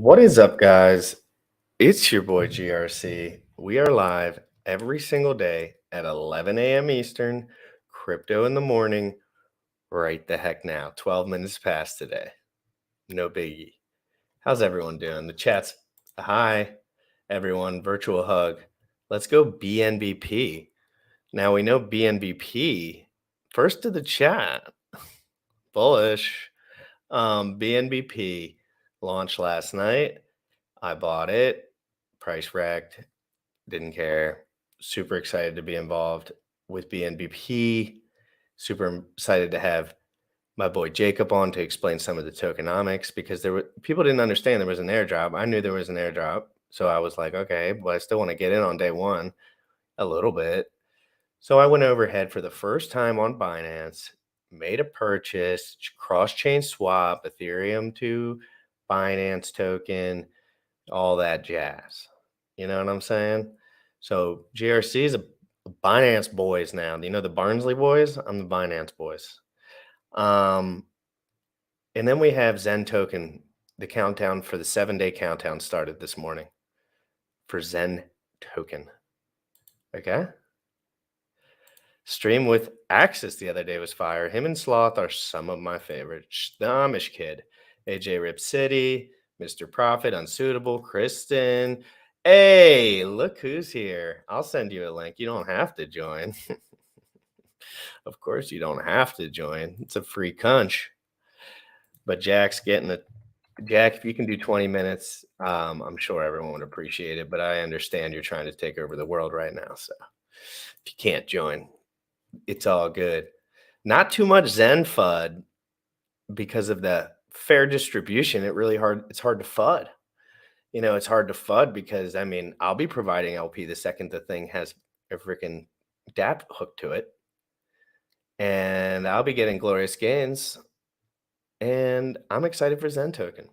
What is up, guys? It's your boy GRC. We are live every single day at 11 a.m. Eastern, crypto in the morning, right the heck now. 12 minutes past today. No biggie. How's everyone doing? The chat's hi, everyone. Virtual hug. Let's go BNBP. Now we know BNBP. First to the chat. Bullish. BNBP launched last night. I bought it, price wrecked, didn't care. Super excited to be involved with BNBP. Super excited to have my boy Jacob on to explain some of the tokenomics because people didn't understand there was an airdrop. I knew there was an airdrop, so I was like, okay, but I still want to get in on day one a little bit. So I went overhead for the first time on Binance, made a purchase, cross-chain swap, Ethereum to Binance token, all that jazz. You know what I'm saying? So GRC is a Binance boys now. You know the Barnsley boys? I'm the Binance boys. And then we have Zen token. The countdown for the 7-day countdown started this morning for Zen token. Okay. Stream with Axis the other day was fire. Him and Sloth are some of my favorites. The Amish Kid, AJ Rip City, Mr. Profit, Unsuitable, Kristen. Hey, look who's here. I'll send you a link. You don't have to join. Of course you don't have to join. It's a free cunch. But Jack's getting it. Jack, if you can do 20 minutes, I'm sure everyone would appreciate it. But I understand you're trying to take over the world right now. So if you can't join, it's all good. Not too much Zen FUD because of the fair distribution. It's hard to FUD. You know, it's hard to FUD because, I mean, I'll be providing LP the second the thing has a freaking DApp hook to it. And I'll be getting glorious gains. And I'm excited for Zen token.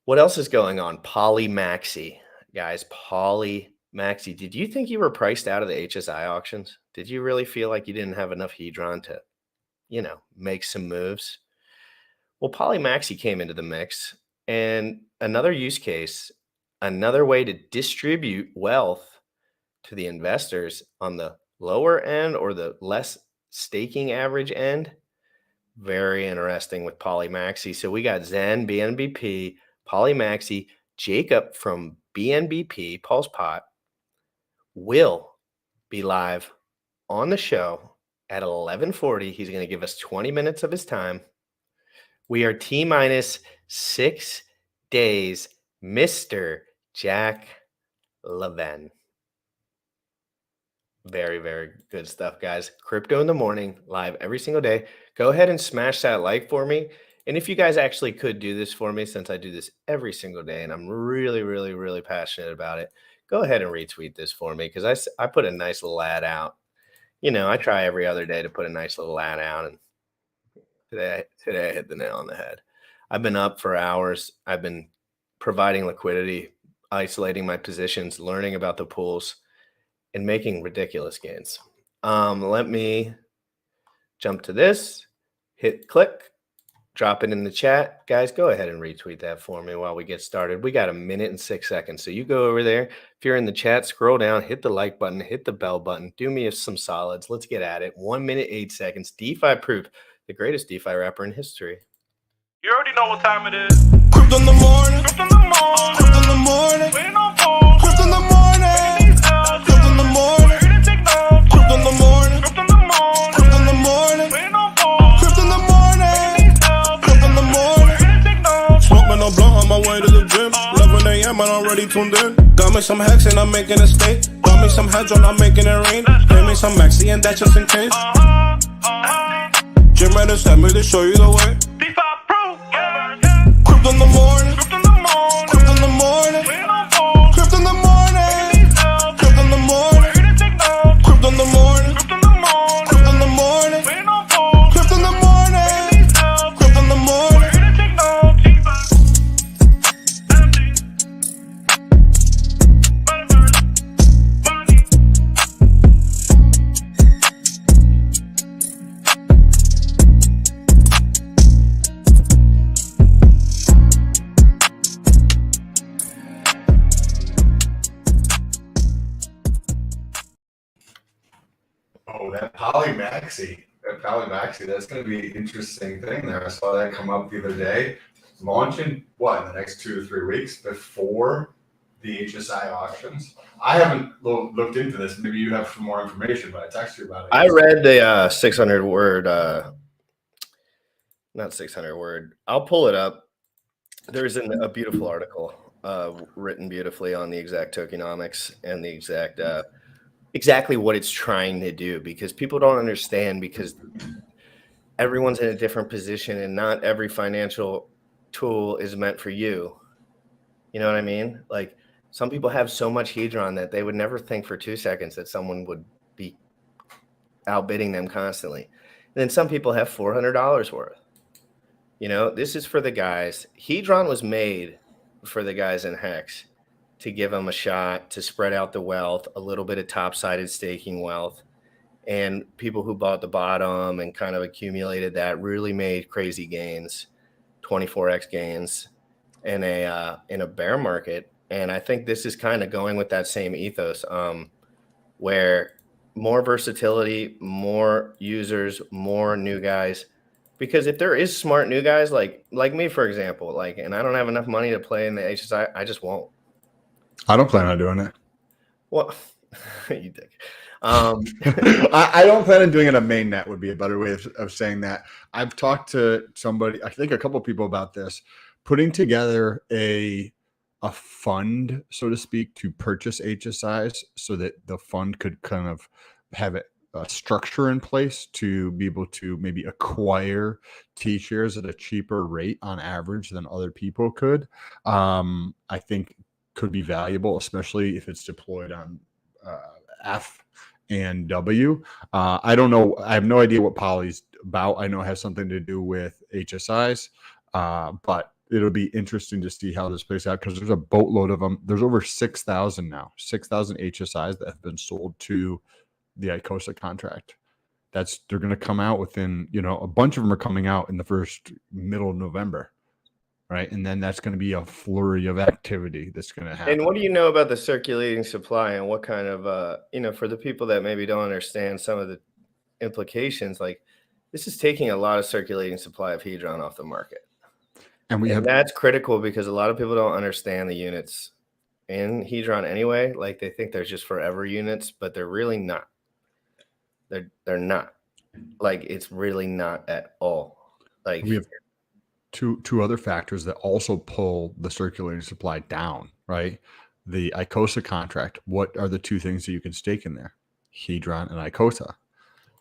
What else is going on? Polymaxi. Guys, Polymaxi. Did you think you were priced out of the HSI auctions? Did you really feel like you didn't have enough hedron to, you know, make some moves? Well, Polymaxi came into the mix, and another use case, another way to distribute wealth to the investors on the lower end or the less staking average end. Very interesting with Polymaxi. So we got Zen, BNBP, Polymaxi, Jacob from BNBP, Pulsepot, will be live on the show at 11:40. He's going to give us 20 minutes of his time. We are T-minus 6 days, Mr. Jack Levin. Very, very good stuff, guys. Crypto in the morning, live every single day. Go ahead and smash that like for me. And if you guys actually could do this for me, since I do this every single day and I'm really, really, really passionate about it, go ahead and retweet this for me because I put a nice little ad out. You know, I try every other day to put a nice little ad out, and today I hit the nail on the head. I've been up for hours. I've been providing liquidity, isolating my positions, learning about the pools, and making ridiculous gains. Let me jump to this, hit click, drop it in the chat. Guys, go ahead and retweet that for me while we get started. We got 1 minute and 6 seconds. So you go over there. If you're in the chat, scroll down, hit the like button, hit the bell button. Do me some solids. Let's get at it. 1 minute, 8 seconds. DeFi Proof, the greatest DeFi rapper in history. You already know what time it is. Crypto in the morning. Crypto in the morning. Crypto in the morning. Waiting on phone. Crypto in the morning. Crypto in the morning. Crypto in the morning. Crypto in the morning. Crypto in the morning. Waiting on phone. Crypto in the morning. Crypto in the morning. Smoking no blunt on my way to the gym. 11 a.m. and I'm already tuned in. Got me some hex and I'm making a stake. Got me some hedron, I'm making it rain. Pay me some maxi and that's just in case. GymRatCrypto sent me to show you the way. Crypto in the morning. Crypto in the morning. Crypto in the morning. Crypto in the morning. Crypto in the morning. Crypto in the morning. Crypto in the morning. Crypto in the morning. Crypto in the morning. Crypto in the morning. Oh, that Polymaxi. That's going to be an interesting thing there. I saw that come up the other day. Launching, what, in the next 2 to 3 weeks before the HSI auctions? I haven't looked into this. Maybe you have some more information, but I texted you about it. I read the 600 word, not 600 word. I'll pull it up. There's a beautiful article written beautifully on the exact tokenomics and the exact exactly what it's trying to do, because people don't understand, because everyone's in a different position and not every financial tool is meant for you. You know what I mean? Like, some people have so much Hedron that they would never think for 2 seconds that someone would be outbidding them constantly. And then some people have $400 worth. You know, this is for the guys. Hedron was made for the guys in Hex to give them a shot to spread out the wealth, a little bit of top-sided staking wealth. And people who bought the bottom and kind of accumulated that really made crazy gains, 24x gains in a bear market. And I think this is kind of going with that same ethos, where more versatility, more users, more new guys. Because if there is smart new guys like me, for example, like, and I don't have enough money to play in the HSI, I just won't. I don't plan on doing it. Well, you think. I don't plan on doing it on mainnet would be a better way of saying that. I've talked to somebody, I think a couple of people about this, putting together a fund, so to speak, to purchase HSIs so that the fund could kind of have a structure in place to be able to maybe acquire T-shares at a cheaper rate on average than other people could. I think could be valuable, especially if it's deployed on F and W. I don't know. I have no idea what Poly's about. I know it has something to do with HSIs, but it'll be interesting to see how this plays out, because there's a boatload of them. There's over 6,000 now, 6,000 HSIs that have been sold to the ICOSA contract. They're going to come out within, a bunch of them are coming out in the middle of November. Right. And then that's going to be a flurry of activity that's going to happen. And what do you know about the circulating supply, and what kind of, for the people that maybe don't understand some of the implications, like, this is taking a lot of circulating supply of Hedron off the market. And that's critical, because a lot of people don't understand the units in Hedron anyway. Like, they think they're just forever units, but they're really not. They're not. Like, it's really not at all. Like, we have two other factors that also pull the circulating supply down, right? The ICOSA contract. What are the two things that you can stake in there? Hedron and ICOSA.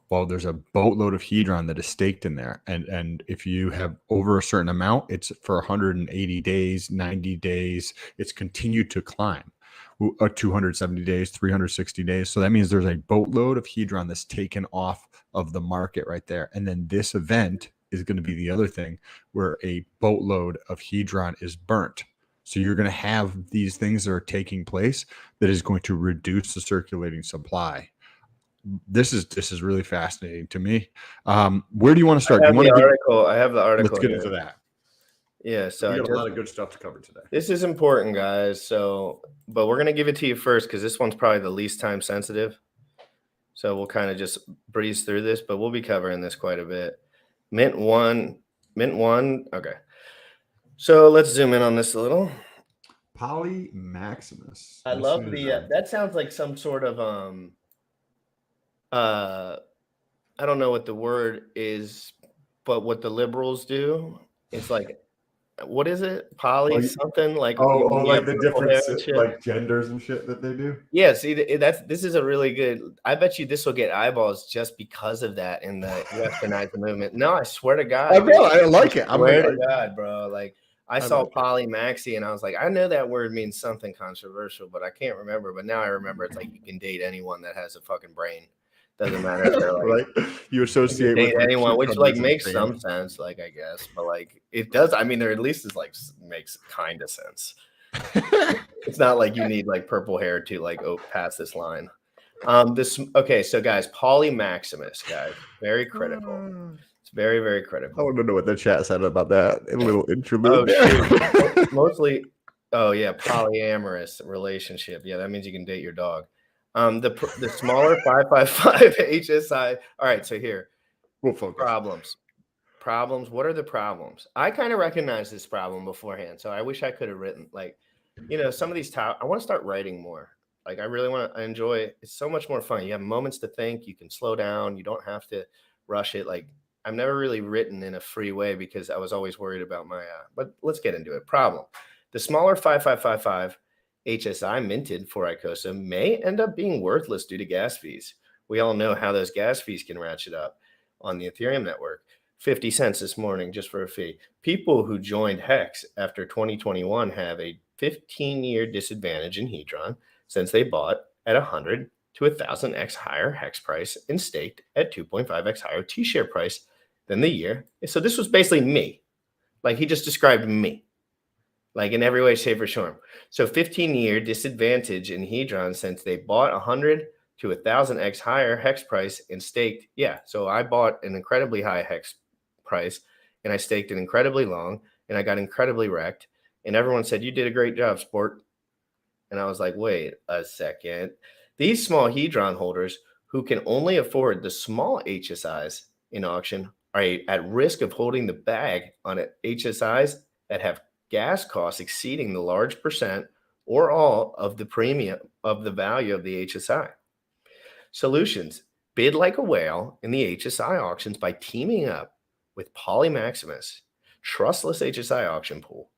Well, there's a boatload of Hedron that is staked in there. And if you have over a certain amount, it's for 180 days, 90 days, it's continued to climb. 270 days, 360 days. So that means there's a boatload of Hedron that's taken off of the market right there. And then this event is going to be the other thing, where a boatload of Hedron is burnt. So you're going to have these things that are taking place that is going to reduce the circulating supply. This is really fascinating to me. Where do you want to start? I have the article. Let's get into that. Yeah, so we got a lot of good stuff to cover today. This is important, guys. But we're going to give it to you first, because this one's probably the least time sensitive. So we'll kind of just breeze through this, but we'll be covering this quite a bit. Mint one. Okay. So let's zoom in on this a little. Polymaximus. I love that sounds like some sort of, I don't know what the word is, but what the liberals do, it's like, what is it? Poly something like like the different like genders and shit that they do. Yeah, see, this is a really good. I bet you this will get eyeballs just because of that in the westernized movement. No, I swear to God, I like it. I swear to God, bro. Like, I saw Polymaxi and I was like, I know that word means something controversial, but I can't remember. But now I remember it's like you can date anyone that has a fucking brain. Doesn't matter if they're like, right? You associate with anyone, which like makes some sense, like, I guess, but like it does. I mean, there at least is like makes kind of sense. It's not like you need like purple hair to like pass this line. Okay, so guys, Polymaximus, guys, very critical. It's very, very critical. I want to know what the chat said about that. A little interlude. Mostly, oh yeah, polyamorous relationship. Yeah, that means you can date your dog. The smaller 555 HSI. All right, so here We'll focus. problems. What are the problems? I kind of recognized this problem beforehand, so I wish I could have written some of these I want to start writing more. Like I really want to enjoy it. It's so much more fun. You have moments to think. You can slow down. You don't have to rush it. Like I've never really written in a free way because I was always worried about my. But let's get into it. Problem: the smaller 5555 HSI minted for ICOSA may end up being worthless due to gas fees. We all know how those gas fees can ratchet up on the Ethereum network. 50 cents this morning just for a fee. People who joined Hex after 2021 have a 15-year disadvantage in Hedron since they bought at 100 to 1,000x higher Hex price and staked at 2.5x higher T-share price than the year. So this was basically me. Like he just described me. Like in every way, shape, or form. So 15-year disadvantage in Hedron since they bought 100 to 1,000x higher Hex price and staked. Yeah, so I bought an incredibly high Hex price and I staked it incredibly long and I got incredibly wrecked. And everyone said, you did a great job, sport. And I was like, wait a second. These small Hedron holders who can only afford the small HSIs in auction are at risk of holding the bag on HSIs that have gas costs exceeding the large percent or all of the premium of the value of the HSI. Solutions: bid like a whale in the HSI auctions by teaming up with Polymaxi, trustless HSI auction pool.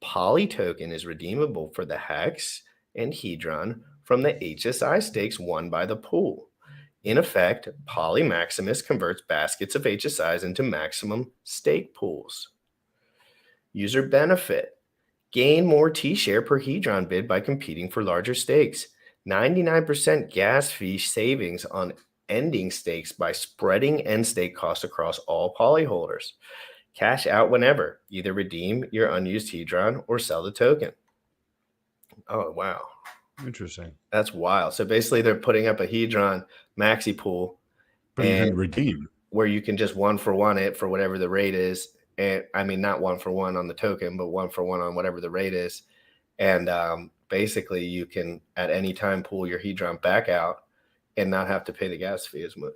Poly token is redeemable for the Hex and Hedron from the HSI stakes won by the pool. In effect, Polymaxi converts baskets of HSIs into maximum stake pools. User benefit: gain more T-share per Hedron bid by competing for larger stakes. 99% gas fee savings on ending stakes by spreading end stake costs across all Poly holders. Cash out whenever. Either redeem your unused Hedron or sell the token. Oh, wow. Interesting. That's wild. So basically they're putting up a Hedron maxi pool. But you can redeem. Where you can just 1-for-1 it for whatever the rate is. And I mean, not 1-for-1 on the token, but 1-for-1 on whatever the rate is. And basically you can at any time pull your Hedron back out and not have to pay the gas fee as much.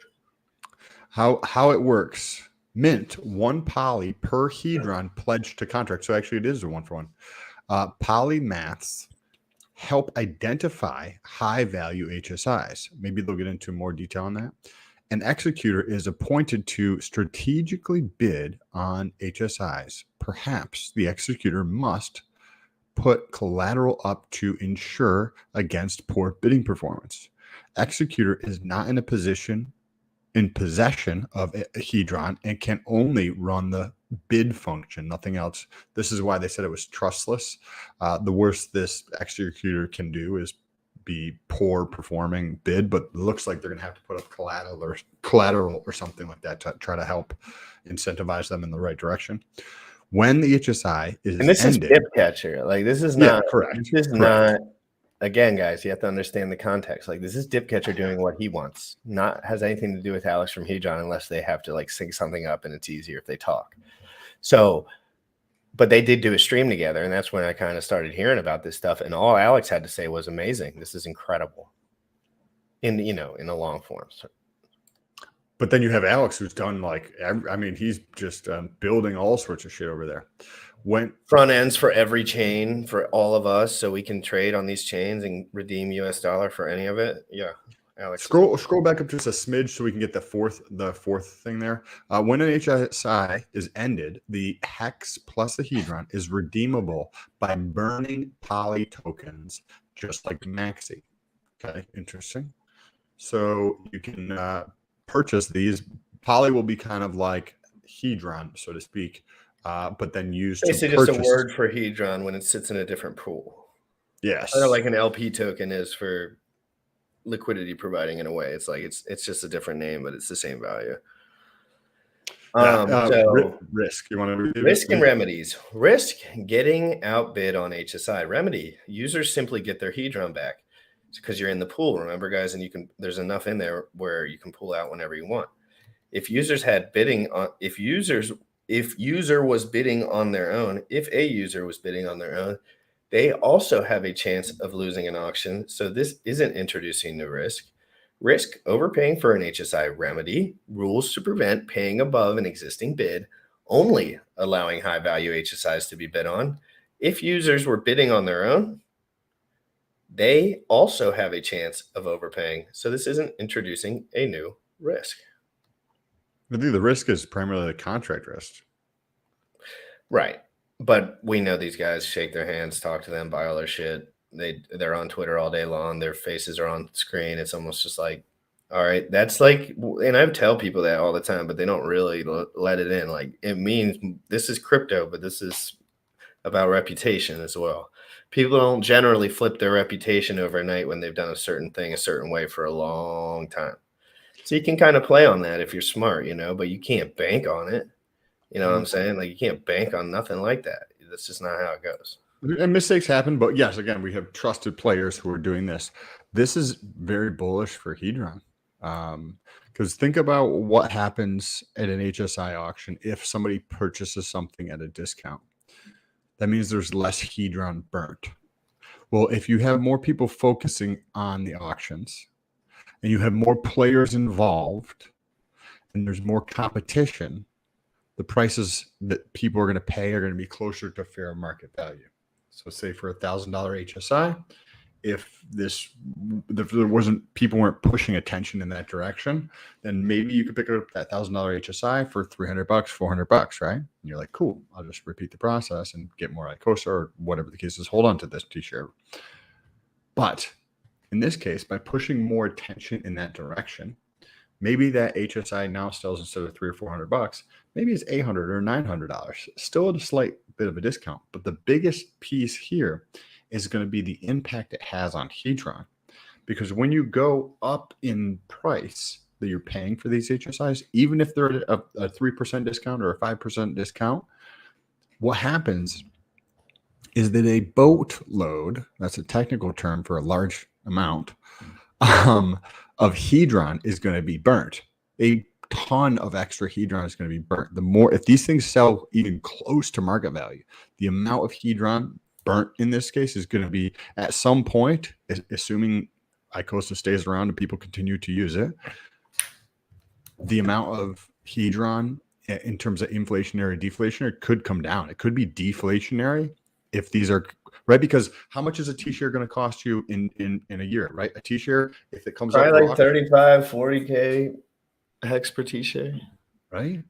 How it works: mint 1 poly per Hedron pledged to contract. So actually it is a 1-for-1. Polymaths help identify high value HSIs. Maybe they'll get into more detail on that. An executor is appointed to strategically bid on HSIs. Perhaps the executor must put collateral up to ensure against poor bidding performance. Executor is not in possession of a Hedron and can only run the bid function, nothing else. This is why they said it was trustless. The worst this executor can do is be poor performing bid, but it looks like they're going to have to put up collateral or something like that to try to help incentivize them in the right direction. When the HSI is and this ended, is dip catcher. Like this is not correct. This is not. Again, guys, you have to understand the context. Like this is dip catcher doing what he wants. Not has anything to do with Alex from Hedron unless they have to like sync something up and it's easier if they talk. So. But they did do a stream together, and that's when I kind of started hearing about this stuff. And all Alex had to say was amazing. This is incredible. In a long form. So. But then you have Alex, who's done he's just building all sorts of shit over there. Front ends for every chain for all of us, so we can trade on these chains and redeem US dollar for any of it. Yeah. Alex. Scroll back up just a smidge so we can get the fourth thing there. When an HSI is ended, the Hex plus the Hedron is redeemable by burning Poly tokens, just like Maxi. Okay, interesting. So you can purchase these. Poly will be kind of like Hedron, so to speak, but then used basically to purchase. Just a word for Hedron when it sits in a different pool. Yes. Kind of like an LP token is for liquidity providing in a way. It's like it's just a different name, but it's the same value. Risk. You want to risk and remedies. Risk: getting outbid on HSI. Remedy: users simply get their Hedron back. It's because you're in the pool, remember, guys, and there's enough in there where you can pull out whenever you want. If a user was bidding on their own, they They also have a chance of losing an auction, so this isn't introducing new risk. Risk overpaying for an HSI remedy, rules to prevent paying above an existing bid, only allowing high value HSIs to be bid on. If users were bidding on their own, they also have a chance of overpaying. So this isn't introducing a new risk. I think the risk is primarily the contract risk. Right. But we know these guys shake their hands, talk to them, buy all their shit. They're on Twitter all day long. Their faces are on screen. It's almost just like, all right, that's like, and I tell people that all the time, but they don't really let it in. Like, it means this is crypto, but this is about reputation as well. People don't generally flip their reputation overnight when they've done a certain thing a certain way for a long time. So you can kind of play on that if you're smart, you know, but you can't bank on it. You know what I'm saying? Like, you can't bank on nothing like that. That's just not how it goes. And mistakes happen, but yes, again, we have trusted players who are doing this. This is very bullish for Hedron. Because think about what happens at an HSI auction if somebody purchases something at a discount. That means there's less Hedron burnt. Well, if you have more people focusing on the auctions and you have more players involved and there's more competition, the prices that people are going to pay are going to be closer to fair market value. So say for $1,000 HSI, if there wasn't, people weren't pushing attention in that direction, then maybe you could pick up that $1,000 HSI for $300, $400, right? And you're like, cool, I'll just repeat the process and get more ICOSA or whatever the case is, hold on to this t-shirt. But in this case, by pushing more attention in that direction, maybe that HSI now sells instead of $300 or $400, maybe it's $800 or $900, still at a slight bit of a discount. But the biggest piece here is going to be the impact it has on Hedron. Because when you go up in price that you're paying for these HSIs, even if they're at a 3% discount or a 5% discount, what happens is that a boatload, that's a technical term for a large amount, of Hedron is going to be burnt. A ton of extra Hedron is going to be burnt. The more, if these things sell even close to market value, the amount of Hedron burnt in this case is going to be at some point, assuming ICOSA stays around and people continue to use it, the amount of Hedron in terms of inflationary, deflationary could come down. It could be deflationary if these are right, because how much is a t-shirt going to cost you in a year, right? A t-shirt, if it comes probably up like 35, 40K hex per t-shirt, right?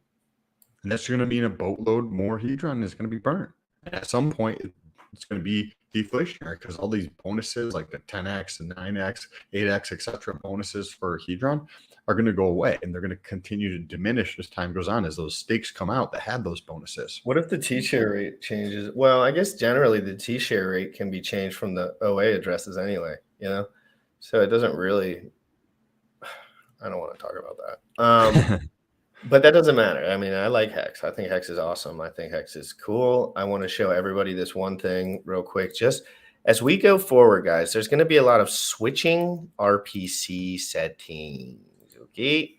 And that's going to mean a boatload more Hedron is going to be burnt. And at some point, it's going to be deflationary because all these bonuses like the 10x and 9x, 8x, etc. bonuses for Hedron are going to go away, and they're going to continue to diminish as time goes on as those stakes come out that had those bonuses. What if the t-share rate changes? Well, I guess generally the t-share rate can be changed from the OA addresses anyway, you know? So it doesn't really, I don't want to talk about that. But that doesn't matter. I mean, I like Hex. I think Hex is awesome. I think Hex is cool. I want to show everybody this one thing real quick. Just as we go forward, guys, there's going to be a lot of switching RPC settings. Okay.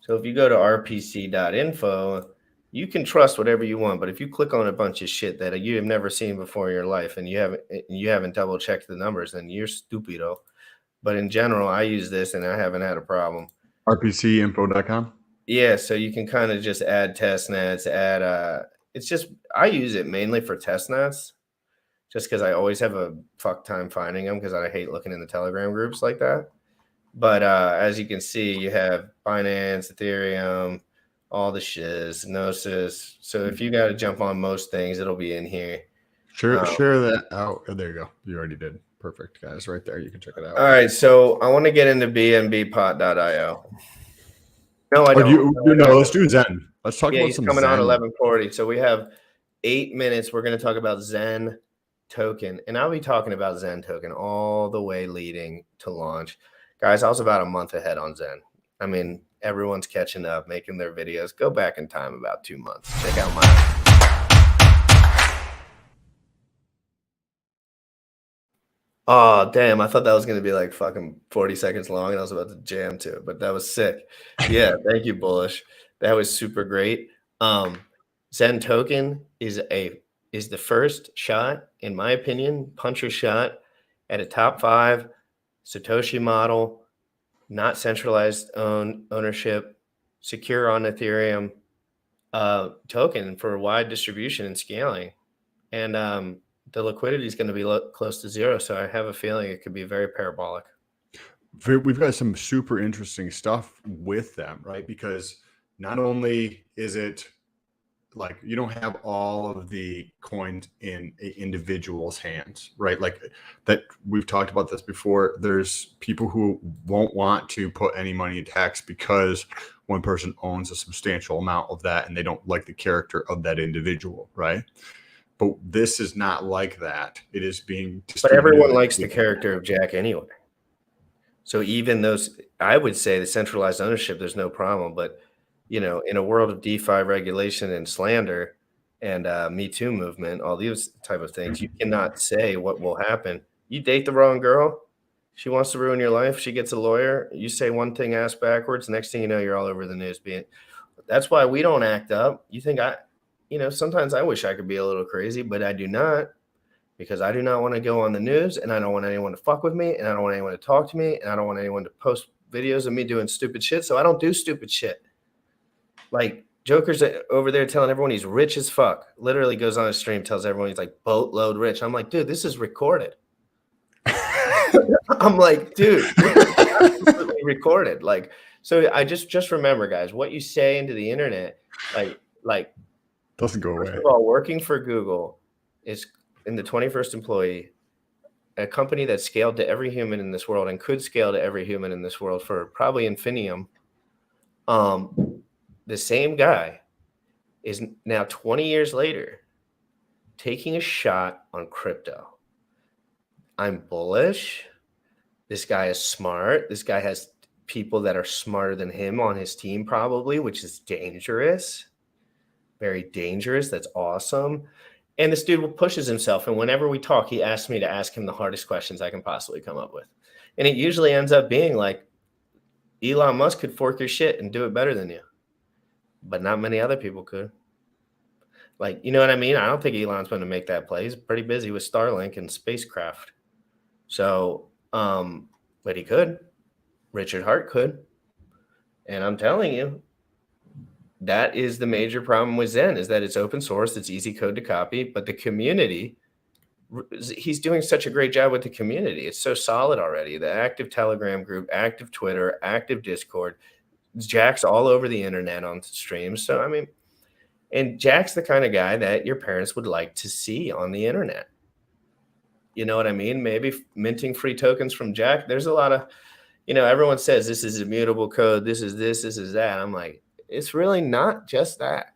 So if you go to rpc.info, you can trust whatever you want. But if you click on a bunch of shit that you have never seen before in your life and you haven't double checked the numbers, then you're stupido. But in general, I use this and I haven't had a problem. rpcinfo.com. Yeah, so you can kind of just add test nets, it's just, I use it mainly for test nets just because I always have a fuck time finding them because I hate looking in the Telegram groups like that. But as you can see, you have Binance, Ethereum, all the shiz, Gnosis. So if you got to jump on most things, it'll be in here. Share that out. Oh, there you go. You already did. Perfect, guys. Right there. You can check it out. All right, so I want to get into bnbpot.io. No, I don't. No, let's do Zen. Let's talk about some coming Zen. on 11:40. So we have 8 minutes. We're going to talk about Zen token, and I'll be talking about Zen token all the way leading to launch. Guys, I was about a month ahead on Zen. I mean, everyone's catching up, making their videos. Go back in time about 2 months. Check out my... Oh, damn. I thought that was going to be like fucking 40 seconds long, and I was about to jam to it, but that was sick. Yeah, thank you, Bullish. That was super great. Zen token is a is the first shot, in my opinion, puncher shot at a top 5 Satoshi model, not centralized ownership, secure on Ethereum token for wide distribution and scaling. And the liquidity is going to be close to zero. So I have a feeling it could be very parabolic. We've got some super interesting stuff with them, right? Because not only is it like you don't have all of the coins in an individual's hands, right? Like that, we've talked about this before. There's people who won't want to put any money in tax because one person owns a substantial amount of that and they don't like the character of that individual, right? But this is not like that. It is being distributed. But everyone likes the character of Jack anyway. So even those, I would say the centralized ownership, there's no problem. But you know, in a world of DeFi regulation and slander and Me Too movement, all these type of things, you cannot say what will happen. You date the wrong girl, she wants to ruin your life, she gets a lawyer, you say one thing, ass backwards, next thing you know, you're all over the news. That's why we don't act up. You think sometimes I wish I could be a little crazy, but I do not, because I do not want to go on the news, and I don't want anyone to fuck with me, and I don't want anyone to talk to me, and I don't want anyone to post videos of me doing stupid shit. So I don't do stupid shit. Like Joker's over there telling everyone he's rich as fuck. Literally goes on his stream, tells everyone he's like boatload rich. I'm like, dude, this is recorded. I'm like, dude, this is recorded. Like, so I just remember, guys, what you say into the internet, like doesn't go away. First of all, working for Google is in the 21st employee, a company that scaled to every human in this world and could scale to every human in this world for probably infinitum. The same guy is now 20 years later taking a shot on crypto. I'm bullish. This guy is smart. This guy has people that are smarter than him on his team probably, which is dangerous. Very dangerous. That's awesome. And this dude pushes himself. And whenever we talk, he asks me to ask him the hardest questions I can possibly come up with. And it usually ends up being like, Elon Musk could fork your shit and do it better than you. But not many other people could. Like, you know what I mean? I don't think Elon's going to make that play. He's pretty busy with Starlink and spacecraft. So, but he could. Richard Hart could. And I'm telling you, that is the major problem with Zen, is that it's open source, it's easy code to copy, but the community, he's doing such a great job with the community. It's so solid already. The active Telegram group, active Twitter, active Discord. Jack's all over the internet on streams. So, I mean, and Jack's the kind of guy that your parents would like to see on the internet. You know what I mean? Maybe minting free tokens from Jack. There's a lot of, everyone says this is immutable code. This is this is that. I'm like, it's really not just that.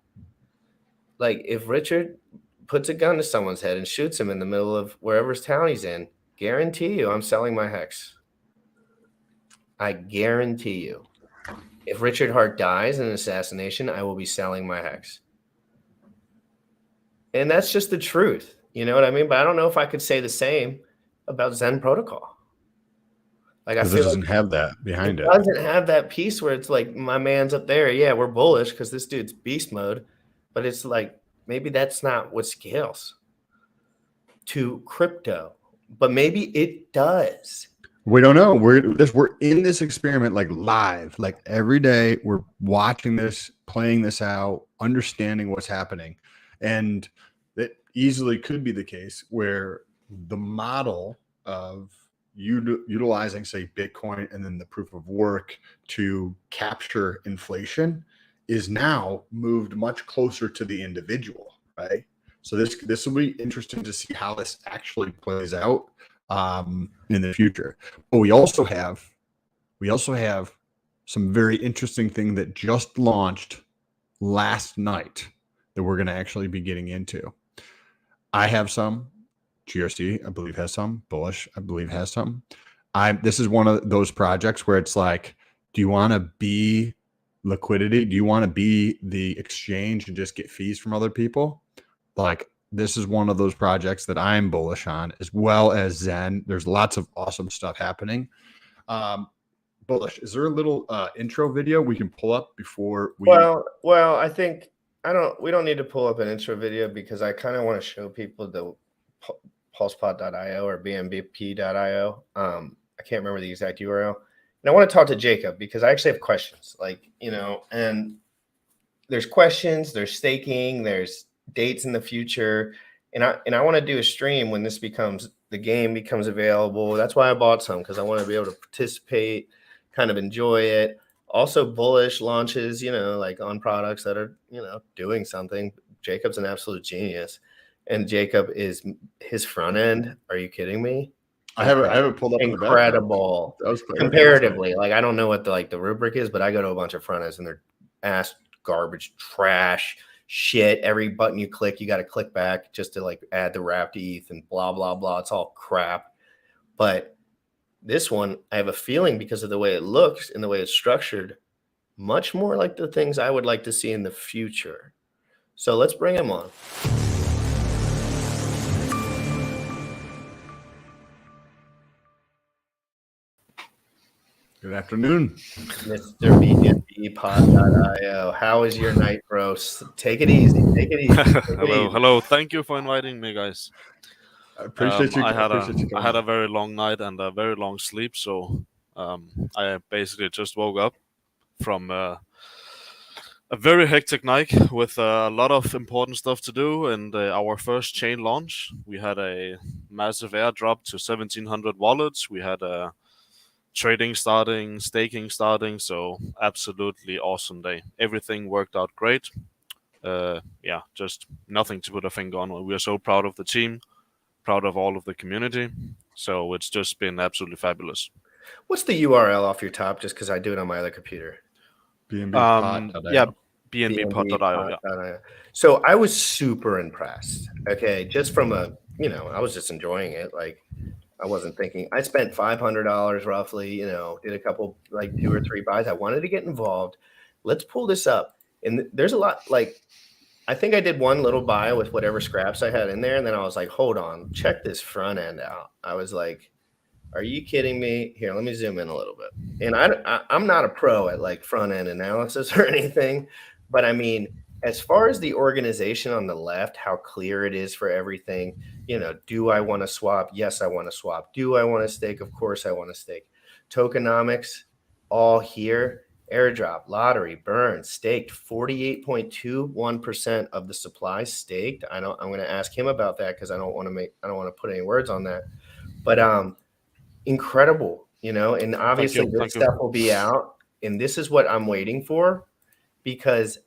Like, if Richard puts a gun to someone's head and shoots him in the middle of wherever town he's in, guarantee you I'm selling my hex. I guarantee you. If Richard Hart dies in an assassination, I will be selling my hex. And that's just the truth. You know what I mean? But I don't know if I could say the same about Zen Protocol. Like, I feel it doesn't have that behind it. It doesn't have that piece where it's like, my man's up there. Yeah, we're bullish because this dude's beast mode. But it's like, maybe that's not what scales to crypto. But maybe it does. We don't know. We're in this experiment like live, like every day. We're watching this, playing this out, understanding what's happening. And it easily could be the case where the model of utilizing, say, Bitcoin and then the proof of work to capture inflation is now moved much closer to the individual, right? So this will be interesting to see how this actually plays out in the future. But we also have some very interesting thing that just launched last night that we're going to actually be getting into. I have some. GRC, I believe, has some. Bullish, I believe, has some. This is one of those projects where it's like, do you want to be liquidity? Do you want to be the exchange and just get fees from other people? Like, this is one of those projects that I'm bullish on, as well as Zen. There's lots of awesome stuff happening. Bullish. Is there a little intro video we can pull up before we? Well, I think We don't need to pull up an intro video because I kind of want to show people the Pulsepot.io or bmbp.io. I can't remember the exact URL. And I want to talk to Jacob because I actually have questions, and there's questions, there's staking, there's dates in the future. And I want to do a stream when the game becomes available. That's why I bought some, because I want to be able to participate, kind of enjoy it. Also bullish launches, on products that are, doing something. Jacob's an absolute genius. And Jacob is his front end. Are you kidding me? I have it pulled up in the background. Incredible. Comparatively, like I don't know what the rubric is, but I go to a bunch of front ends and they're ass garbage, trash, shit. Every button you click, you got to click back just to add the wrapped ETH and blah blah blah. It's all crap. But this one, I have a feeling because of the way it looks and the way it's structured, much more like the things I would like to see in the future. So let's bring him on. Good afternoon, Mr. BNBpod.io. How is your night, bro? Take it easy. Take it easy. Hello. Thank you for inviting me, guys. I appreciate you. I had a very long night and a very long sleep, so I basically just woke up from a very hectic night with a lot of important stuff to do. And our first chain launch, we had a massive airdrop to 1,700 wallets. We had a trading starting, staking starting, so absolutely awesome day. Everything worked out great. Just nothing to put a finger on. We are so proud of the team, proud of all of the community. So it's just been absolutely fabulous. What's the URL off your top? Just because I do it on my other computer. BNBpod.io. BNBpod.io. So I was super impressed. Okay, just from I was just enjoying it. I wasn't thinking. I spent $500 roughly, did a couple, 2 or 3 buys. I wanted to get involved. Let's pull this up. And there's a lot, I think I did one little buy with whatever scraps I had in there. And then I was like, hold on, check this front end out. I was like, are you kidding me? Here, let me zoom in a little bit. And I'm not a pro at front end analysis or anything, but I mean, as far as the organization on the left, how clear it is for everything, do I want to swap? Yes, I want to swap. Do I want to stake? Of course I want to stake. Tokenomics, all here. Airdrop, lottery, burn, staked, 48.21% of the supply staked. I'm going to ask him about that because I don't want to put any words on that. But incredible, and obviously this stuff will be out. And this is what I'm waiting for, because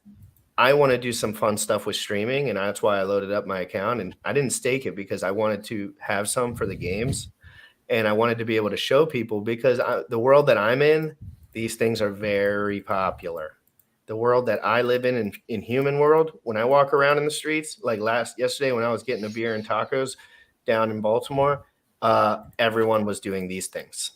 I want to do some fun stuff with streaming, and that's why I loaded up my account. And I didn't stake it because I wanted to have some for the games, and I wanted to be able to show people, because the world that I'm in, these things are very popular. The world that I live in human world, when I walk around in the streets, like yesterday when I was getting a beer and tacos down in Baltimore, everyone was doing these things.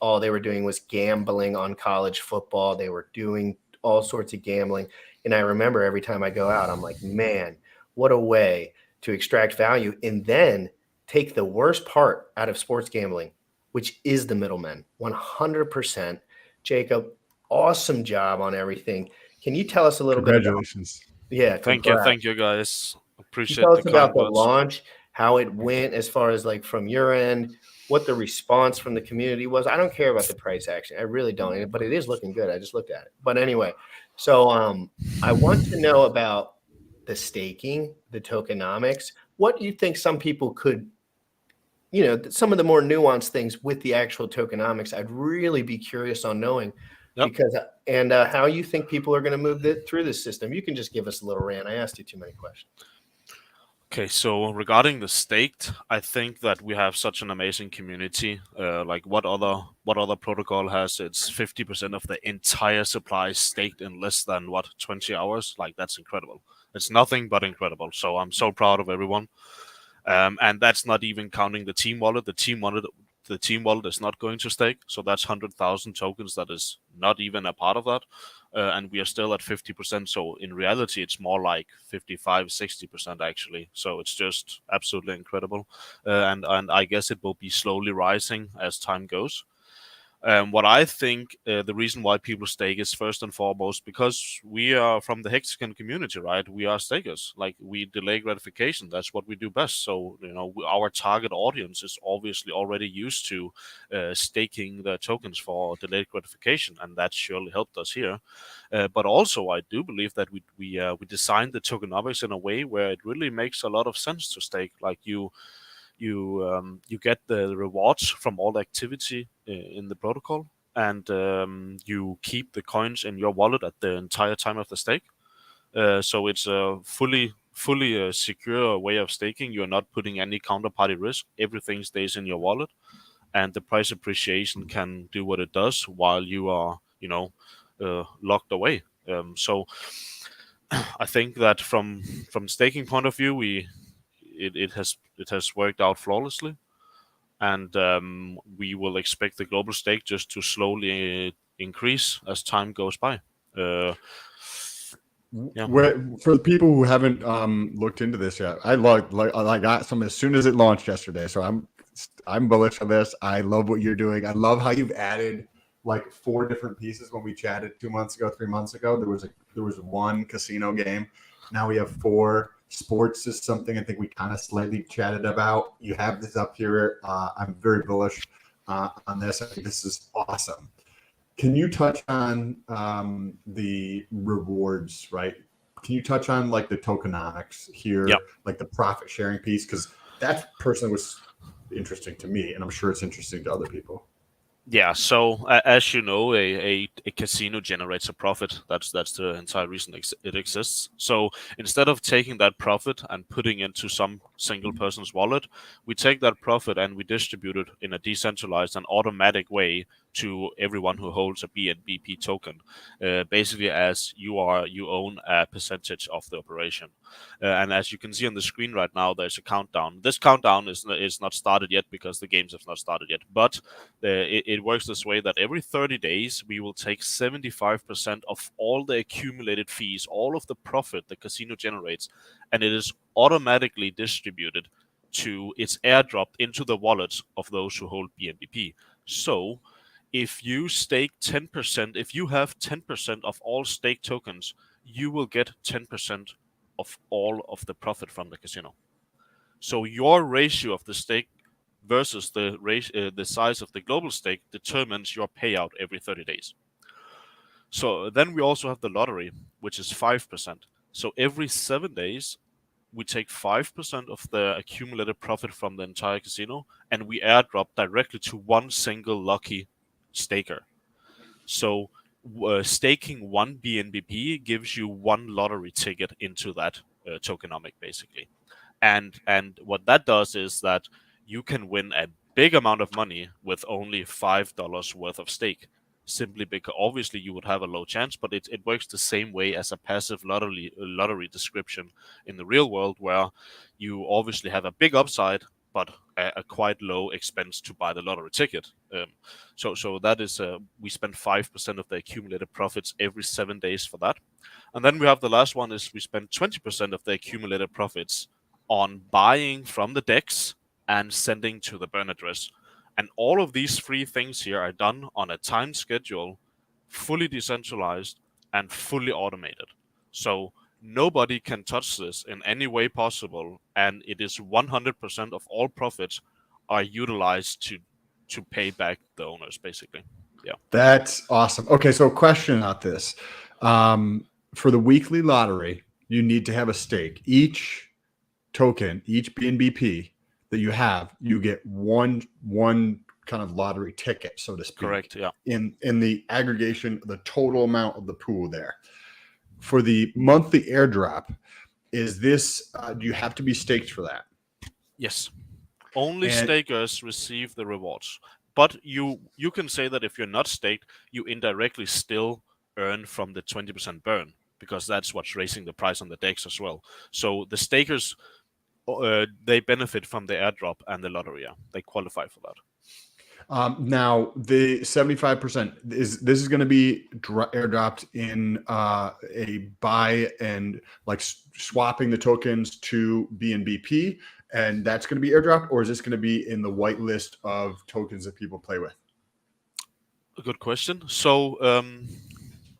All they were doing was gambling on college football. They were doing all sorts of gambling. And I remember every time I go out, I'm like, man, what a way to extract value and then take the worst part out of sports gambling, which is the middlemen. 100%. Jacob, awesome job on everything. Can you tell us a little bit? Congratulations. Thank you, guys. Appreciate tell us about the launch, how it went as far as from your end, what the response from the community was. I don't care about the price action. I really don't, but it is looking good. I just looked at it. But anyway, so I want to know about the staking, the tokenomics. What do you think some people could, some of the more nuanced things with the actual tokenomics? I'd really be curious on knowing. Yep. Because how you think people are going to move through this system. You can just give us a little rant. I asked you too many questions. Okay, so regarding the staked, I think that we have such an amazing community. What other protocol has its 50% of the entire supply staked in less than 20 hours? That's incredible. It's nothing but incredible. So I'm so proud of everyone. And that's not even counting the team wallet. The team wallet is not going to stake. So that's 100,000 tokens that is not even a part of that. And we are still at 50%. So in reality, it's more like 55, 60% actually. So it's just absolutely incredible. And I guess it will be slowly rising as time goes. What I think the reason why people stake is first and foremost because we are from the Hexagon community, right? We are stakers. Like, we delay gratification. That's what we do best. So, our target audience is obviously already used to staking their tokens for delayed gratification, and that surely helped us here. But also, I do believe that we designed the tokenomics in a way where it really makes a lot of sense to stake. Like, you get the rewards from all the activity in the protocol, and you keep the coins in your wallet at the entire time of the stake. So it's a fully secure way of staking. You're not putting any counterparty risk. Everything stays in your wallet, and the price appreciation can do what it does while you are, locked away. So I think that from staking point of view, it has worked out flawlessly, and we will expect the global stake just to slowly increase as time goes by. Yeah. For the people who haven't looked into this yet, I got some as soon as it launched yesterday, so I'm bullish on this. I love what you're doing. I love how you've added like 4 different pieces. When we chatted 3 months ago, there was one casino game. Now we have 4. Sports is something I think we kind of slightly chatted about. You have this up here. I'm very bullish on this. I think this is awesome. Can you touch on the rewards, right? Can you touch on like the tokenomics here, like the profit sharing piece? Because that personally was interesting to me, and I'm sure it's interesting to other people. Yeah, so as you know, a casino generates a profit. That's the entire reason it exists. So instead of taking that profit and putting into some single person's wallet, we take that profit and we distribute it in a decentralized and automatic way to everyone who holds a BNBP token. Basically, as you own a percentage of the operation. And as you can see on the screen right now, there's a countdown. This countdown is not started yet because the games have not started yet. But it works this way that every 30 days, we will take 75% of all the accumulated fees, all of the profit the casino generates, and it is automatically distributed it's airdropped into the wallets of those who hold BNBP. So if you stake 10%, if you have 10% of all stake tokens, you will get 10% of all of the profit from the casino. So your ratio of the stake versus the size of the global stake determines your payout every 30 days. So then we also have the lottery, which is 5%. So every 7 days, we take 5% of the accumulated profit from the entire casino, and we airdrop directly to one single lucky staker. So staking 1 BNBP gives you 1 lottery ticket into that tokenomic, basically. And what that does is that you can win a big amount of money with only $5 worth of stake. Simply because obviously you would have a low chance, but it works the same way as a passive lottery description in the real world, where you obviously have a big upside, but a quite low expense to buy the lottery ticket. So that is we spend 5% of the accumulated profits every 7 days for that, and then we have the last one is we spend 20% of the accumulated profits on buying from the DEX and sending to the burn address. And all of these 3 things here are done on a time schedule, fully decentralized and fully automated. So nobody can touch this in any way possible, and it is 100% of all profits are utilized to pay back the owners, basically. Yeah. That's awesome. Okay, so a question about this. For the weekly lottery, you need to have a stake. Each token, each BNBP that you have, you get one kind of lottery ticket, so to speak. Correct. Yeah. In the aggregation, the total amount of the pool there. For the monthly airdrop, is this? Do you have to be staked for that? Yes. Only stakers receive the rewards. But you can say that if you're not staked, you indirectly still earn from the 20% burn, because that's what's raising the price on the DEX as well. So the stakers, they benefit from the airdrop and the lottery. Yeah. They qualify for that. Now the 75% this is going to be airdropped in a buy and like swapping the tokens to BNBP, and that's going to be airdropped, or is this going to be in the whitelist of tokens that people play with? A good question. So,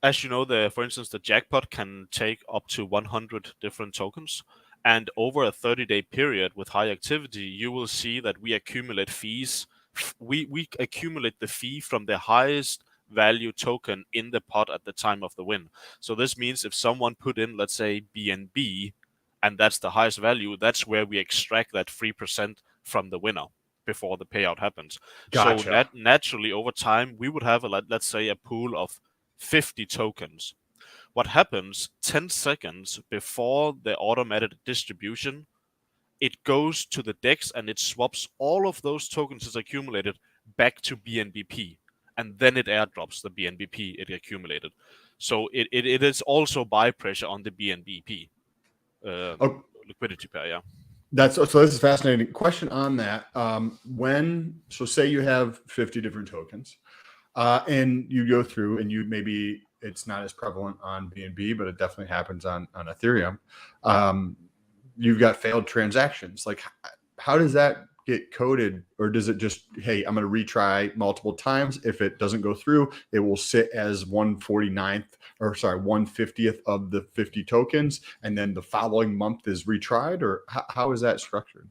as you know, for instance, the jackpot can take up to 100 different tokens. And over a 30-day period with high activity, you will see that we accumulate fees. We accumulate the fee from the highest value token in the pot at the time of the win. So this means if someone put in, let's say, BNB, and that's the highest value, that's where we extract that 3% from the winner before the payout happens. Gotcha. So naturally, over time, we would have, let's say, a pool of 50 tokens. What happens 10 seconds before the automated distribution, it goes to the DEX and it swaps all of those tokens it's accumulated back to BNBP. And then it airdrops the BNBP it accumulated. So it is also buy pressure on the BNBP liquidity pair, yeah. So this is fascinating. Question on that. So say you have 50 different tokens, and you go through and maybe it's not as prevalent on BNB, but it definitely happens on Ethereum. You've got failed transactions. Like, how does that get coded, or does it just, hey, I'm going to retry multiple times? If it doesn't go through, it will sit as 150th of the 50 tokens, and then the following month is retried, or how is that structured?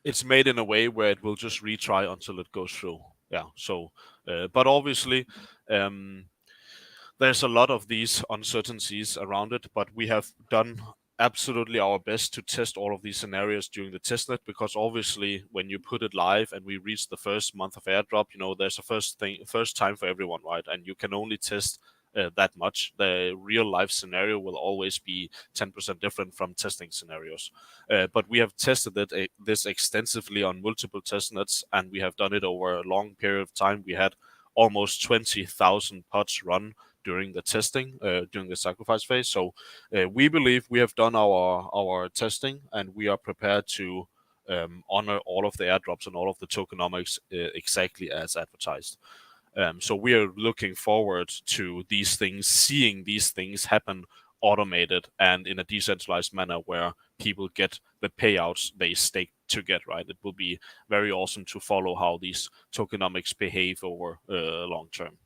It's made in a way where it will just retry until it goes through. Yeah. So, but obviously, there's a lot of these uncertainties around it, but we have done absolutely our best to test all of these scenarios during the testnet, because obviously when you put it live and we reach the first month of airdrop, there's a first time for everyone, right? And you can only test that much. The real life scenario will always be 10% different from testing scenarios. But we have tested this extensively on multiple testnets, and we have done it over a long period of time. We had almost 20,000 pods run during the testing, during the sacrifice phase. So we believe we have done our testing, and we are prepared to honor all of the airdrops and all of the tokenomics exactly as advertised. So we are looking forward to these things, seeing these things happen automated and in a decentralized manner where people get the payouts they stake to get, right? It will be very awesome to follow how these tokenomics behave over long term.